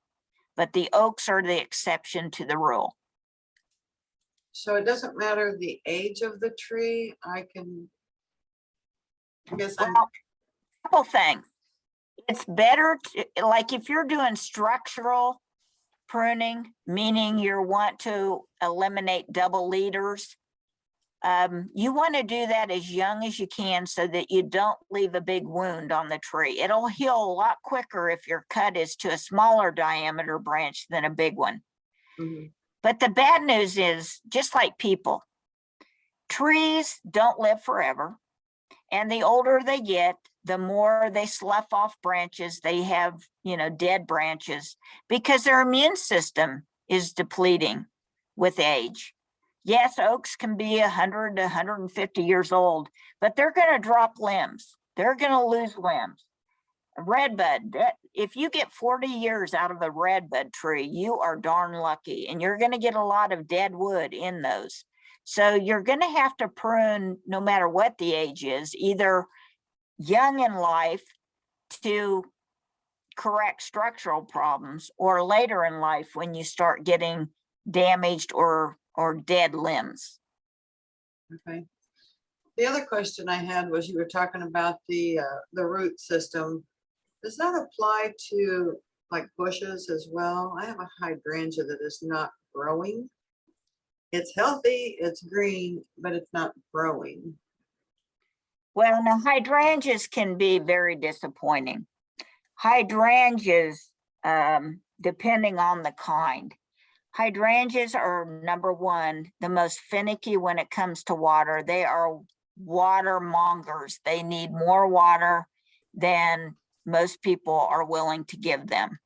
Speaker 1: But the oaks are the exception to the rule.
Speaker 6: so it doesn't matter the age of the tree, I guess I'm,
Speaker 1: Well, couple things. It's better to, like if you're doing structural pruning, meaning you want to eliminate double leaders, you want to do that as young as you can so that you don't leave a big wound on the tree. It'll heal a lot quicker if your cut is to a smaller diameter branch than a big one.
Speaker 6: mhm,
Speaker 1: But the bad news is, just like people, trees don't live forever. And the older they get, the more they slough off branches. They have, you know, dead branches because their immune system is depleting with age. Yes, oaks can be 100 to 150 years old, but they're going to drop limbs. They're going to lose limbs. Redbud, if you get 40 years out of a redbud tree, you are darn lucky, and you're going to get a lot of dead wood in those. So you're going to have to prune no matter what the age is, either young in life to correct structural problems or later in life when you start getting damaged or dead limbs.
Speaker 6: okay. The other question I had was you were talking about the root system. Does that apply to like bushes as well? I have a hydrangea that is not growing. It's healthy, it's green, but it's not growing.
Speaker 1: Well, now hydrangeas can be very disappointing. Hydrangeas, depending on the kind. Hydrangeas are number one, the most finicky when it comes to water. They are water mongers. They need more water than most people are willing to give them.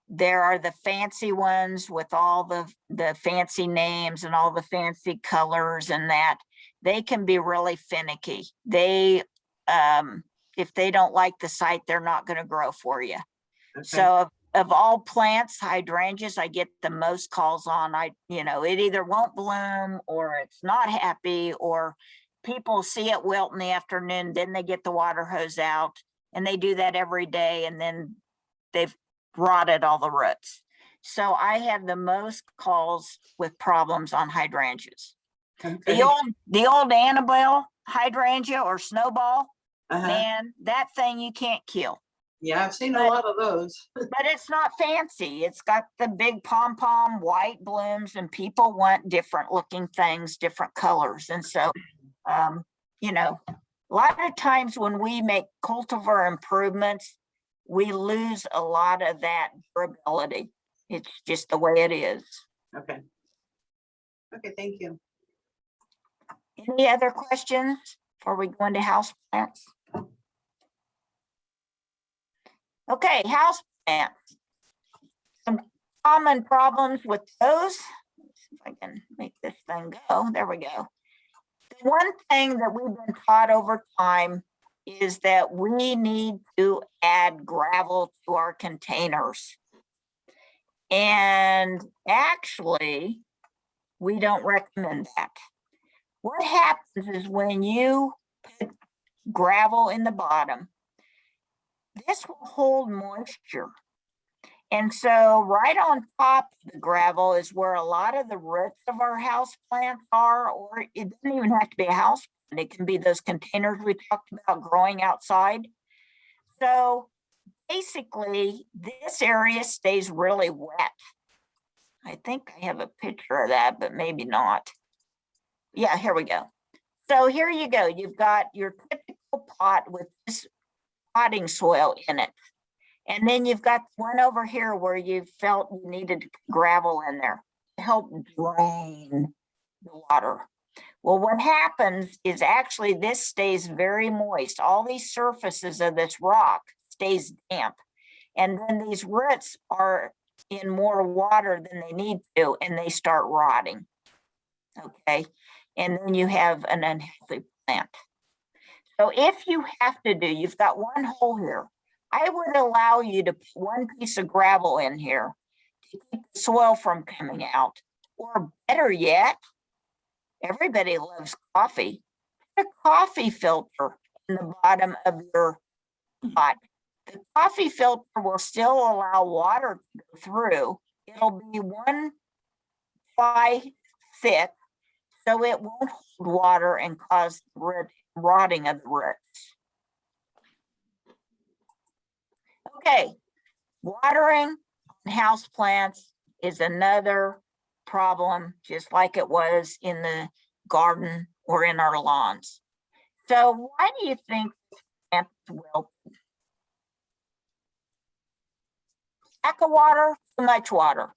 Speaker 1: There are the fancy ones with all the fancy names and all the fancy colors and that. They can be really finicky. They, if they don't like the site, they're not going to grow for you.
Speaker 6: Okay.
Speaker 1: So of all plants, hydrangeas, I get the most calls on. You know, it either won't bloom or it's not happy, or people see it wilt in the afternoon, then they get the water hose out, and they do that every day, and then they've rotted all the roots. So I have the most calls with problems on hydrangeas.
Speaker 6: Okay.
Speaker 1: The old Annabelle hydrangea or snowball,
Speaker 6: Uh-huh.
Speaker 1: man, that thing you can't kill.
Speaker 6: Yeah, I've seen a
Speaker 1: But-
Speaker 6: lot of those.
Speaker 1: But it's not fancy. It's got the big pom-pom white blooms, and people want different looking things, different colors. And so, you know, a lot of times when we make cultivar improvements, we lose a lot of that durability. It's just the way it is.
Speaker 6: Okay. Okay, thank you.
Speaker 1: Any other questions before we go into house plants? Okay, house plants. Some common problems with those. Let's see if I can make this thing go. There we go. The one thing that we've been taught over time is that we need to add gravel to our containers. And actually, we don't recommend that. What happens is when you put gravel in the bottom, this will hold moisture. And so right on top of the gravel is where a lot of the roots of our house plants are, or it doesn't even have to be a house plant. It can be those containers we talked about growing outside. So basically, this area stays really wet. I think I have a picture of that, but maybe not. Yeah, here we go. So here you go. You've got your typical pot with this potting soil in it. And then you've got one over here where you felt you needed to put gravel in there to help drain the water. Well, what happens is actually this stays very moist. All these surfaces of this rock stays damp. And then these roots are in more water than they need to, and they start rotting. Okay. And then you have an unhealthy plant. So if you have to do, you've got one hole here, I would allow you to put one piece of gravel in here to keep the soil from coming out. Or better yet, everybody loves coffee. Put a coffee filter in the bottom of your pot. The coffee filter will still allow water to go through. It'll be 1 ply thick, so it won't hold water and cause rotting of the roots. Okay, watering house plants is another problem, just like it was in the garden or in our lawns. So why do you think plants wilt? Lack of water, too much water?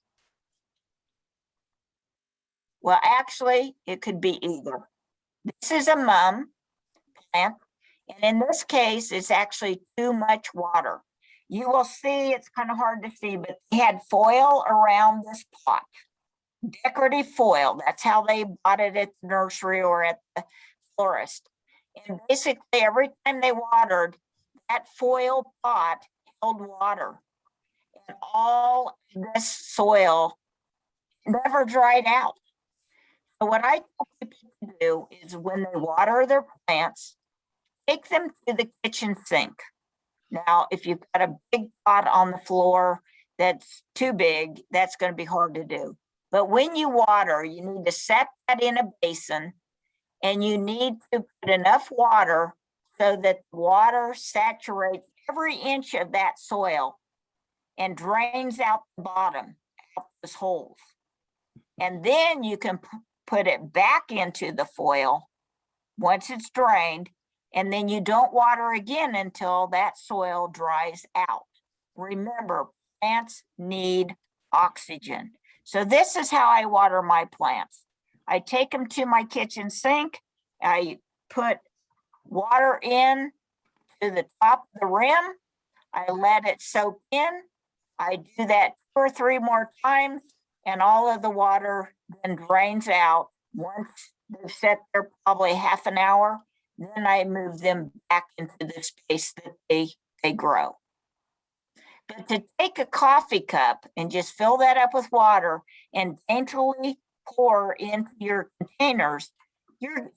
Speaker 1: Well, actually, it could be either. This is a mum plant, and in this case, it's actually too much water. You will see, it's kind of hard to see, but they had foil around this pot. Decorative foil, that's how they bought it at the nursery or at the florist. And basically, every time they watered, that foil pot held water. And all this soil never dried out. So what I tell people to do is when they water their plants, take them to the kitchen sink. Now, if you've got a big pot on the floor that's too big, that's going to be hard to do. But when you water, you need to set that in a basin, and you need to put enough water so that the water saturates every inch of that soil and drains out the bottom, out those holes. And then you can put it back into the foil once it's drained, and then you don't water again until that soil dries out. Remember, plants need oxygen. So this is how I water my plants. I take them to my kitchen sink. I put water in to the top of the rim. I let it soak in. I do that 2 or 3 more times, and all of the water then drains out. Once they've sat there probably half an hour, then I move them back into the space that they grow. But to take a coffee cup and just fill that up with water and daintily pour into your containers,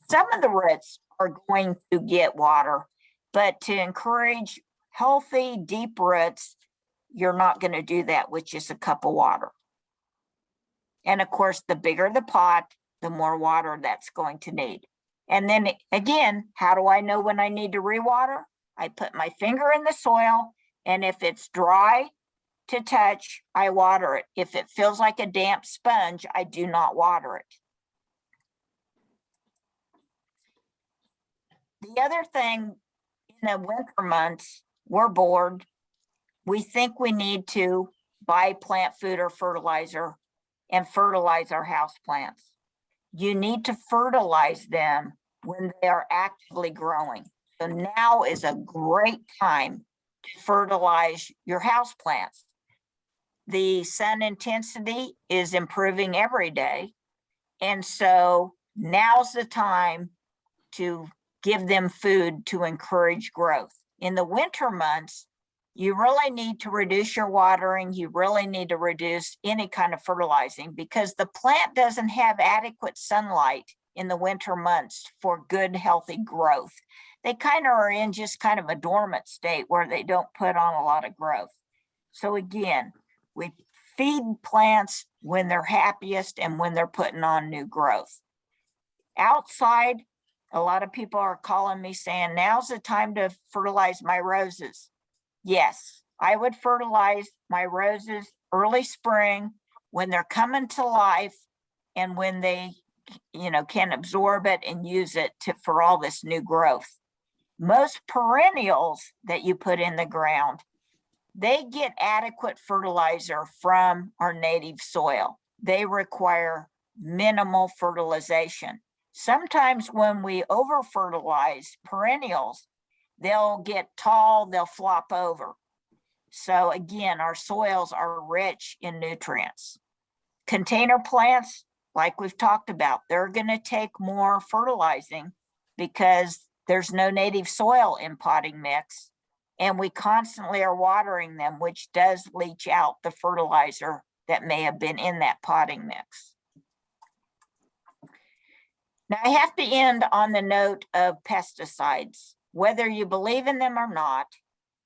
Speaker 1: some of the roots are going to get water, but to encourage healthy, deep roots, you're not going to do that with just a cup of water. And of course, the bigger the pot, the more water that's going to need. And then again, how do I know when I need to rewater? I put my finger in the soil, and if it's dry to touch, I water it. If it feels like a damp sponge, I do not water it. The other thing, in the winter months, we're bored. We think we need to buy plant food or fertilizer and fertilize our house plants. You need to fertilize them when they are actively growing. So now is a great time to fertilize your house plants. The sun intensity is improving every day. And so now's the time to give them food to encourage growth. In the winter months, you really need to reduce your watering. You really need to reduce any kind of fertilizing because the plant doesn't have adequate sunlight in the winter months for good, healthy growth. They kind of are in just kind of a dormant state where they don't put on a lot of growth. So again, We feed plants when they're happiest and when they're putting on new growth. Outside, a lot of people are calling me saying, now's the time to fertilize my roses. Yes, I would fertilize my roses early spring when they're coming to life and when they, can absorb it and use it for all this new growth. Most perennials that you put in the ground, they get adequate fertilizer from our native soil. They require minimal fertilization. Sometimes when we over fertilize perennials, they'll get tall, they'll flop over. So again, our soils are rich in nutrients. Container plants, like we've talked about, they're going to take more fertilizing because there's no native soil in potting mix, and we constantly are watering them, which does leach out the fertilizer that may have been in that potting mix. Now, I have to end on the note of pesticides. Whether you believe in them or not,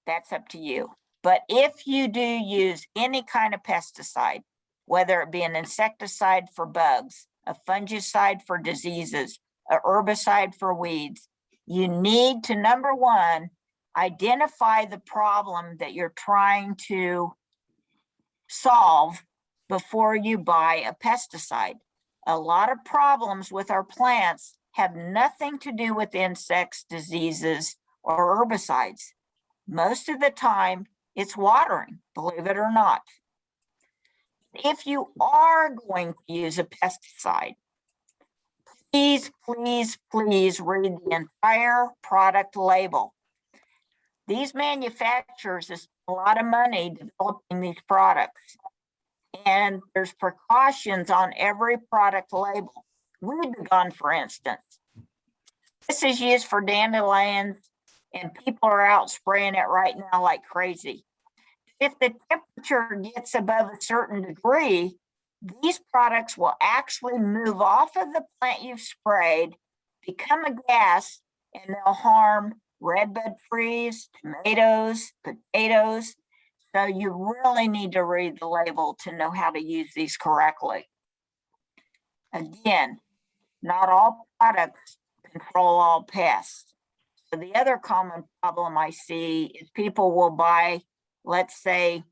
Speaker 1: that's up to you. But if you do use any kind of pesticide, whether it be an insecticide for bugs, a fungicide for diseases, a herbicide for weeds, you need to, number one, identify the problem that you're trying to solve before you buy a pesticide. A lot of problems with our plants have nothing to do with insects, diseases, or herbicides. Most of the time, it's watering, believe it or not. If you are going to use a pesticide, please, please, please read the entire product label. These manufacturers spend a lot of money developing these products, and there's precautions on every product label. Weed Gone, for instance, this is used for dandelions, and people are out spraying it right now like crazy. If the temperature gets above a certain degree, these products will actually move off of the plant you've sprayed, become a gas, and they'll harm redbud trees, tomatoes, potatoes. So you really need to read the label to know how to use these correctly. Again, not all products control all pests. So the other common problem I see is people will buy, let's say,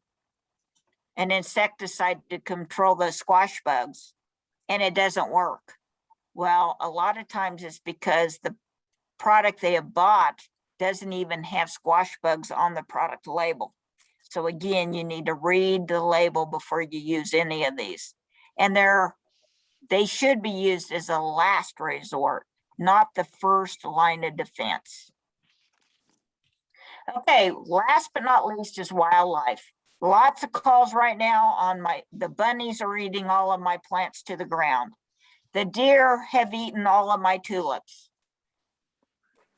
Speaker 1: an insecticide to control the squash bugs, and it doesn't work. Well, a lot of times it's because the product they have bought doesn't even have squash bugs on the product label. So again, you need to read the label before you use any of these. And they should be used as a last resort, not the first line of defense. Okay, last but not least is wildlife. Lots of calls right now on the bunnies are eating all of my plants to the ground. The deer have eaten all of my tulips.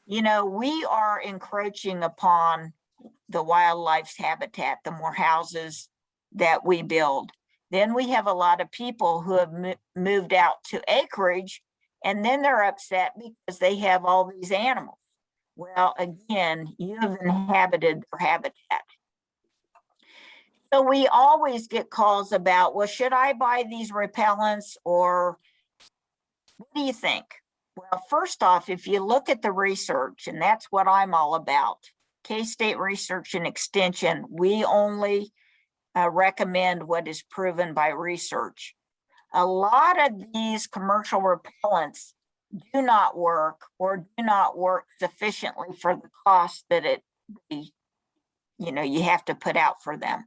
Speaker 1: We are encroaching upon the wildlife's habitat, the more houses that we build. Then we have a lot of people who have moved out to acreage, and then they're upset because they have all these animals. Well, again, you have inhabited their habitat. So we always get calls about, well, should I buy these repellents, or what do you think? Well, first off, if you look at the research, and that's what I'm all about, K-State Research and Extension, we only recommend what is proven by research. A lot of these commercial repellents do not work, or do not work sufficiently for the cost that you have to put out for them.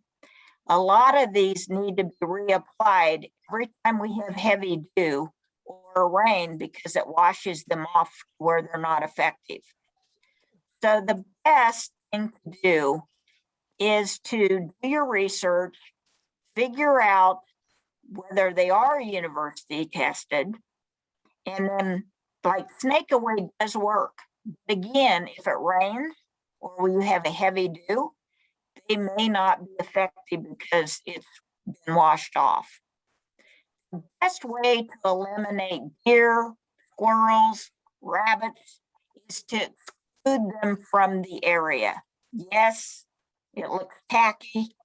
Speaker 1: A lot of these need to be reapplied every time we have heavy dew or rain, because it washes them off where they're not effective. So the best thing to do is to do your research, figure out whether they are university tested, and then, like, snake away does work. But again, if it rains or you have a heavy dew, they may not be effective because it's been washed off. The best way to eliminate deer, squirrels, rabbits is to exclude them from the area. Yes, it looks tacky.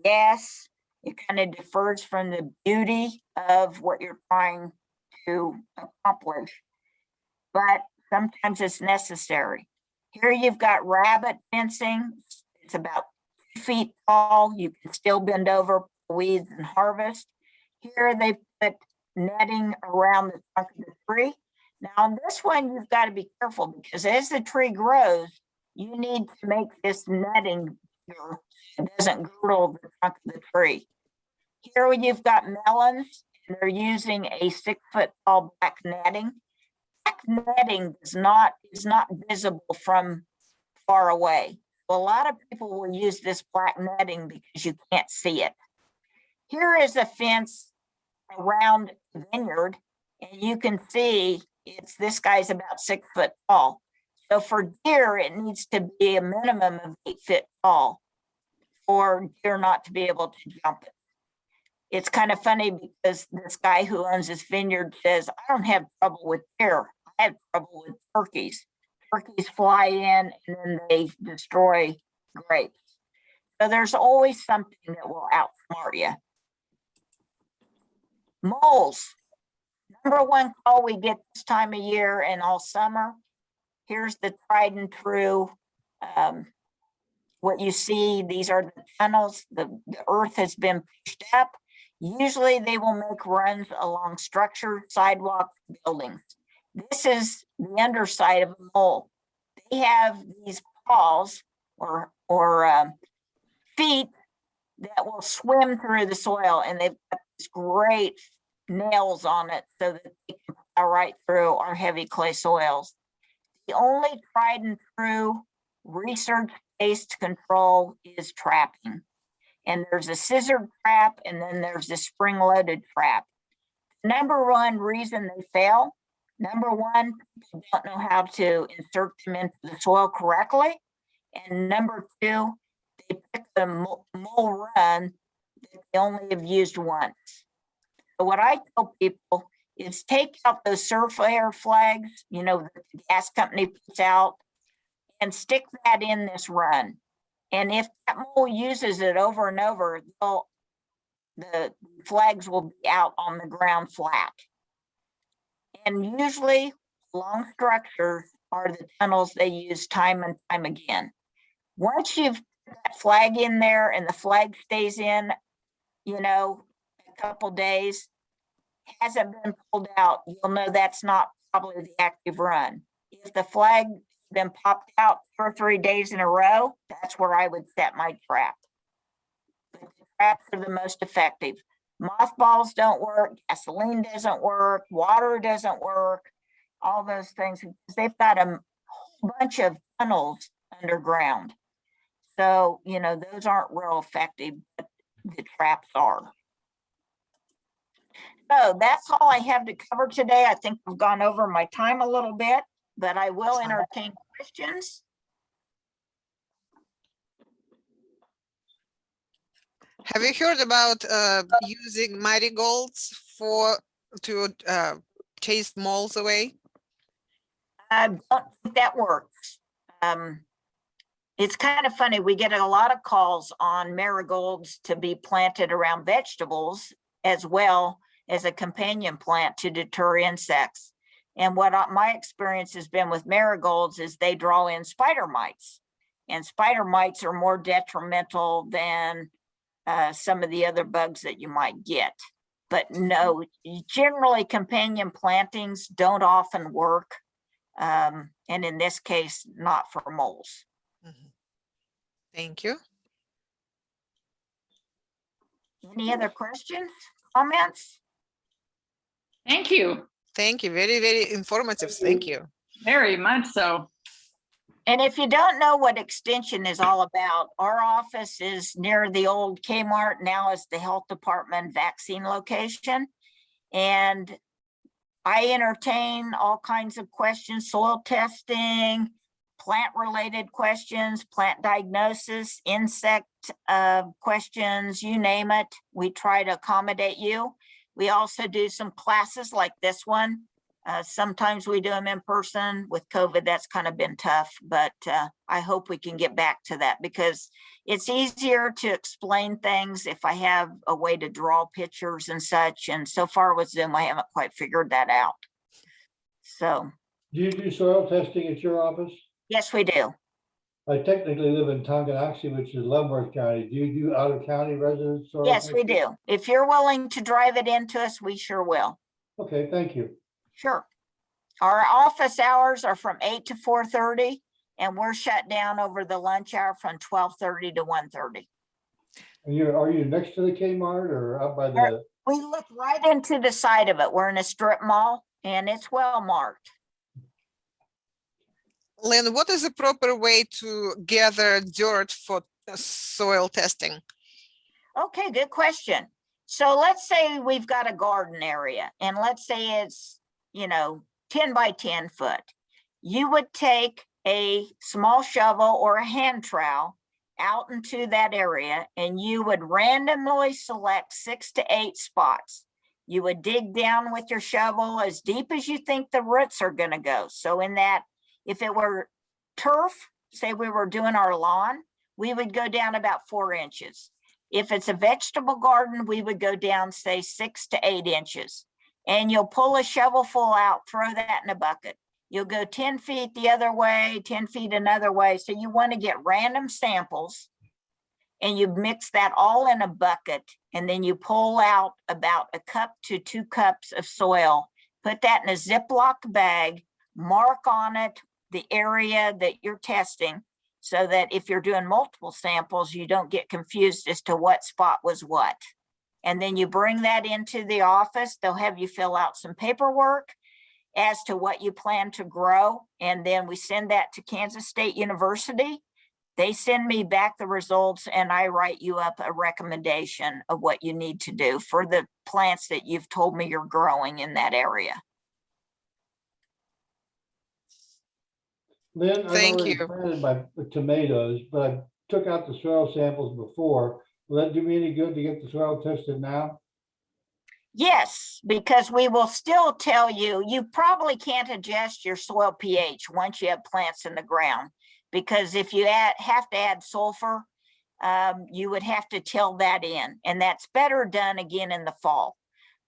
Speaker 1: Yes, It kind of differs from the beauty of what you're trying to accomplish, but sometimes it's necessary. Here you've got rabbit fencing. It's about 2 feet tall. You can still bend over weeds and harvest. Here they put netting around the trunk of the tree. Now on this one, you've got to be careful because as the tree grows, you need to make this netting bigger so it doesn't girdle the trunk of the tree. Here you've got melons, and they're using a 6 foot tall black netting. Black netting is not visible from far away. A lot of people will use this black netting because you can't see it. Here is a fence around the vineyard, and you can see this guy's about 6 foot tall. So for deer, it needs to be a minimum of 8 feet tall for deer not to be able to jump it. It's kind of funny because this guy who owns this vineyard says, I don't have trouble with deer. I have trouble with turkeys. Turkeys fly in and then they destroy grapes. So there's always something that will outsmart you. Moles. Number one call we get this time of year and all summer. Here's the tried and true. What you see, these are the tunnels. The earth has been pushed up. Usually they will make runs along structures, sidewalks, buildings. This is the underside of a mole. They have these paws or feet that will swim through the soil, and they've got these great nails on it so that they can plow right through our heavy clay soils. The only tried and true research-based control is trapping. And there's a scissor trap, and then there's a spring-loaded trap. Number one reason they fail, number one, people don't know how to insert them into the soil correctly. And number two, they pick the mole run that they only have used once. So what I tell people is take out those surveyor flags, you know, that the gas company puts out, and stick that in this run. And if that mole uses it over and over, the flags will be out on the ground flat. And usually long structures are the tunnels they use time and time again. Once you've put that flag in there and the flag stays in, you know, a couple days, hasn't been pulled out, you'll know that's not probably the active run. If the flag been popped out 2 or 3 days in a row, that's where I would set my trap. But the traps are the most effective. Mothballs don't work, gasoline doesn't work, water doesn't work, all those things, because they've got a whole bunch of tunnels underground. So, you know, those aren't real effective, but the traps are. So that's all I have to cover today. I think I've gone over my time a little bit, but I will entertain questions.
Speaker 5: Have you heard about using marigolds to chase moles away?
Speaker 1: I don't think that works. It's kind of funny. We get a lot of calls on marigolds to be planted around vegetables as well as a companion plant to deter insects. And what my experience has been with marigolds is they draw in spider mites, and spider mites are more detrimental than some of the other bugs that you might get. But no, generally companion plantings don't often work. And in this case, not for moles.
Speaker 5: Mhm. Thank you.
Speaker 1: Any other questions, comments?
Speaker 7: Thank you.
Speaker 5: Thank you. Very, very informative. Thank you.
Speaker 7: Very much so.
Speaker 1: And if you don't know what extension is all about, our office is near the old Kmart, now is the health department vaccine location. And I entertain all kinds of questions, soil testing, plant related questions, plant diagnosis, insect questions, you name it. We try to accommodate you. We also do some classes like this one Sometimes we do them in person. With COVID, that's kind of been tough, but I hope we can get back to that because it's easier to explain things if I have a way to draw pictures and such. And so far with Zoom, I haven't quite figured that out. So.
Speaker 2: Do you do soil testing at your office?
Speaker 1: Yes, we do.
Speaker 2: I technically live in Tonganoxie, which is Leavenworth County. Do you do out of county residents? Soil
Speaker 1: Yes, we
Speaker 2: testing?
Speaker 1: do. If you're willing to drive it into us, we sure will.
Speaker 2: Okay, thank you.
Speaker 1: Sure. Our office hours are from 8 to 4:30, and we're shut down over the lunch hour from 12:30 to 1:30.
Speaker 2: And are you next to the Kmart or up by the?
Speaker 1: We look right into the side of it. We're in a strip mall, and it's well marked.
Speaker 5: Lynn, what is the proper way to gather dirt for soil testing?
Speaker 1: Okay, good question. So let's say we've got a garden area, and let's say it's, 10 by 10 foot. You would take a small shovel or a hand trowel out into that area, and you would randomly select 6 to 8 spots. You would dig down with your shovel as deep as you think the roots are going to go. So in that, if it were turf, say we were doing our lawn, we would go down about 4 inches. If it's a vegetable garden, we would go down, say, 6 to 8 inches. And you'll pull a shovelful out, throw that in a bucket. You'll go 10 feet the other way, 10 feet another way. So you want to get random samples, and you mix that all in a bucket, and then you pull out about 1 cup to 2 cups of soil, put that in a Ziploc bag, mark on it the area that you're testing, so that if you're doing multiple samples, you don't get confused as to what spot was what. And then you bring that into the office. They'll have you fill out some paperwork as to what you plan to grow. And then we send that to Kansas State University. They send me back the results, and I write you up a recommendation of what you need to do for the plants that you've told me you're growing in that area.
Speaker 2: Lynn, I've
Speaker 5: Thank
Speaker 2: already
Speaker 5: you.
Speaker 2: planted my tomatoes, but I took out the soil samples before. Will that do me any good to get the soil tested now?
Speaker 1: Yes, because we will still tell you, you probably can't adjust your soil pH once you have plants in the ground, because if you have to add sulfur, you would have to till that in, and that's better done again in the fall.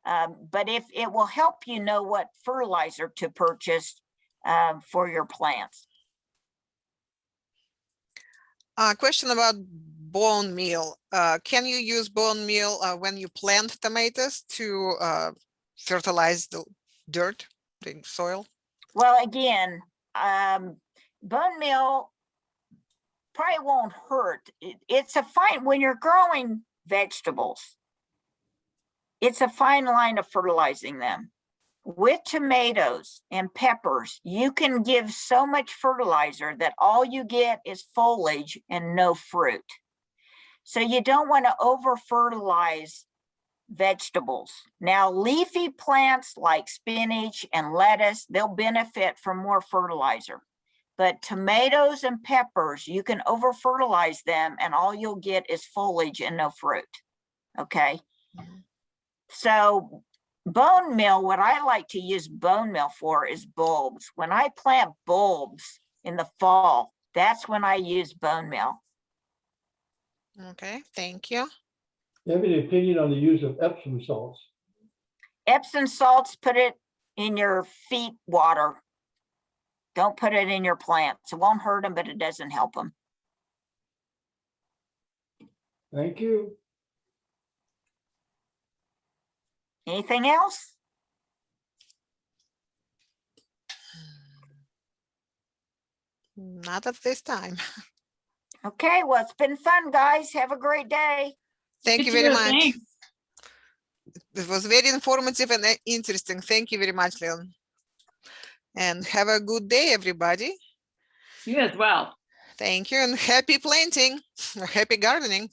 Speaker 1: But if it will help you know what fertilizer to purchase for your plants.
Speaker 5: Question about bone meal. Can you use bone meal when you plant tomatoes to fertilize the dirt, the soil?
Speaker 1: Well, again, bone meal probably won't hurt. It's a fine, when you're growing vegetables, it's a fine line of fertilizing them. With tomatoes and peppers, you can give so much fertilizer that all you get is foliage and no fruit. So you don't want to over fertilize vegetables. Now, leafy plants like spinach and lettuce, they'll benefit from more fertilizer. But tomatoes and peppers, you can over fertilize them, and all you'll get is foliage and no fruit. Okay. So bone meal, what I like to use bone meal for is bulbs. When I plant bulbs in the fall, that's when I use bone meal.
Speaker 5: Okay, thank you.
Speaker 2: Do you have any opinion on the use of Epsom salts?
Speaker 1: Epsom salts, put it in your feet water. Don't put it in your plants. It won't hurt them, but it doesn't help them.
Speaker 2: Thank you.
Speaker 1: Anything else?
Speaker 5: Not at this time.
Speaker 1: Okay, well, it's been fun, guys. Have a great day.
Speaker 5: Thank you
Speaker 7: You
Speaker 5: very
Speaker 7: too,
Speaker 5: much.
Speaker 7: thanks.
Speaker 5: It was very informative and interesting. Thank you very much, Lynn. And have a good day, everybody.
Speaker 7: You as well.
Speaker 5: Thank you, and happy planting or happy gardening.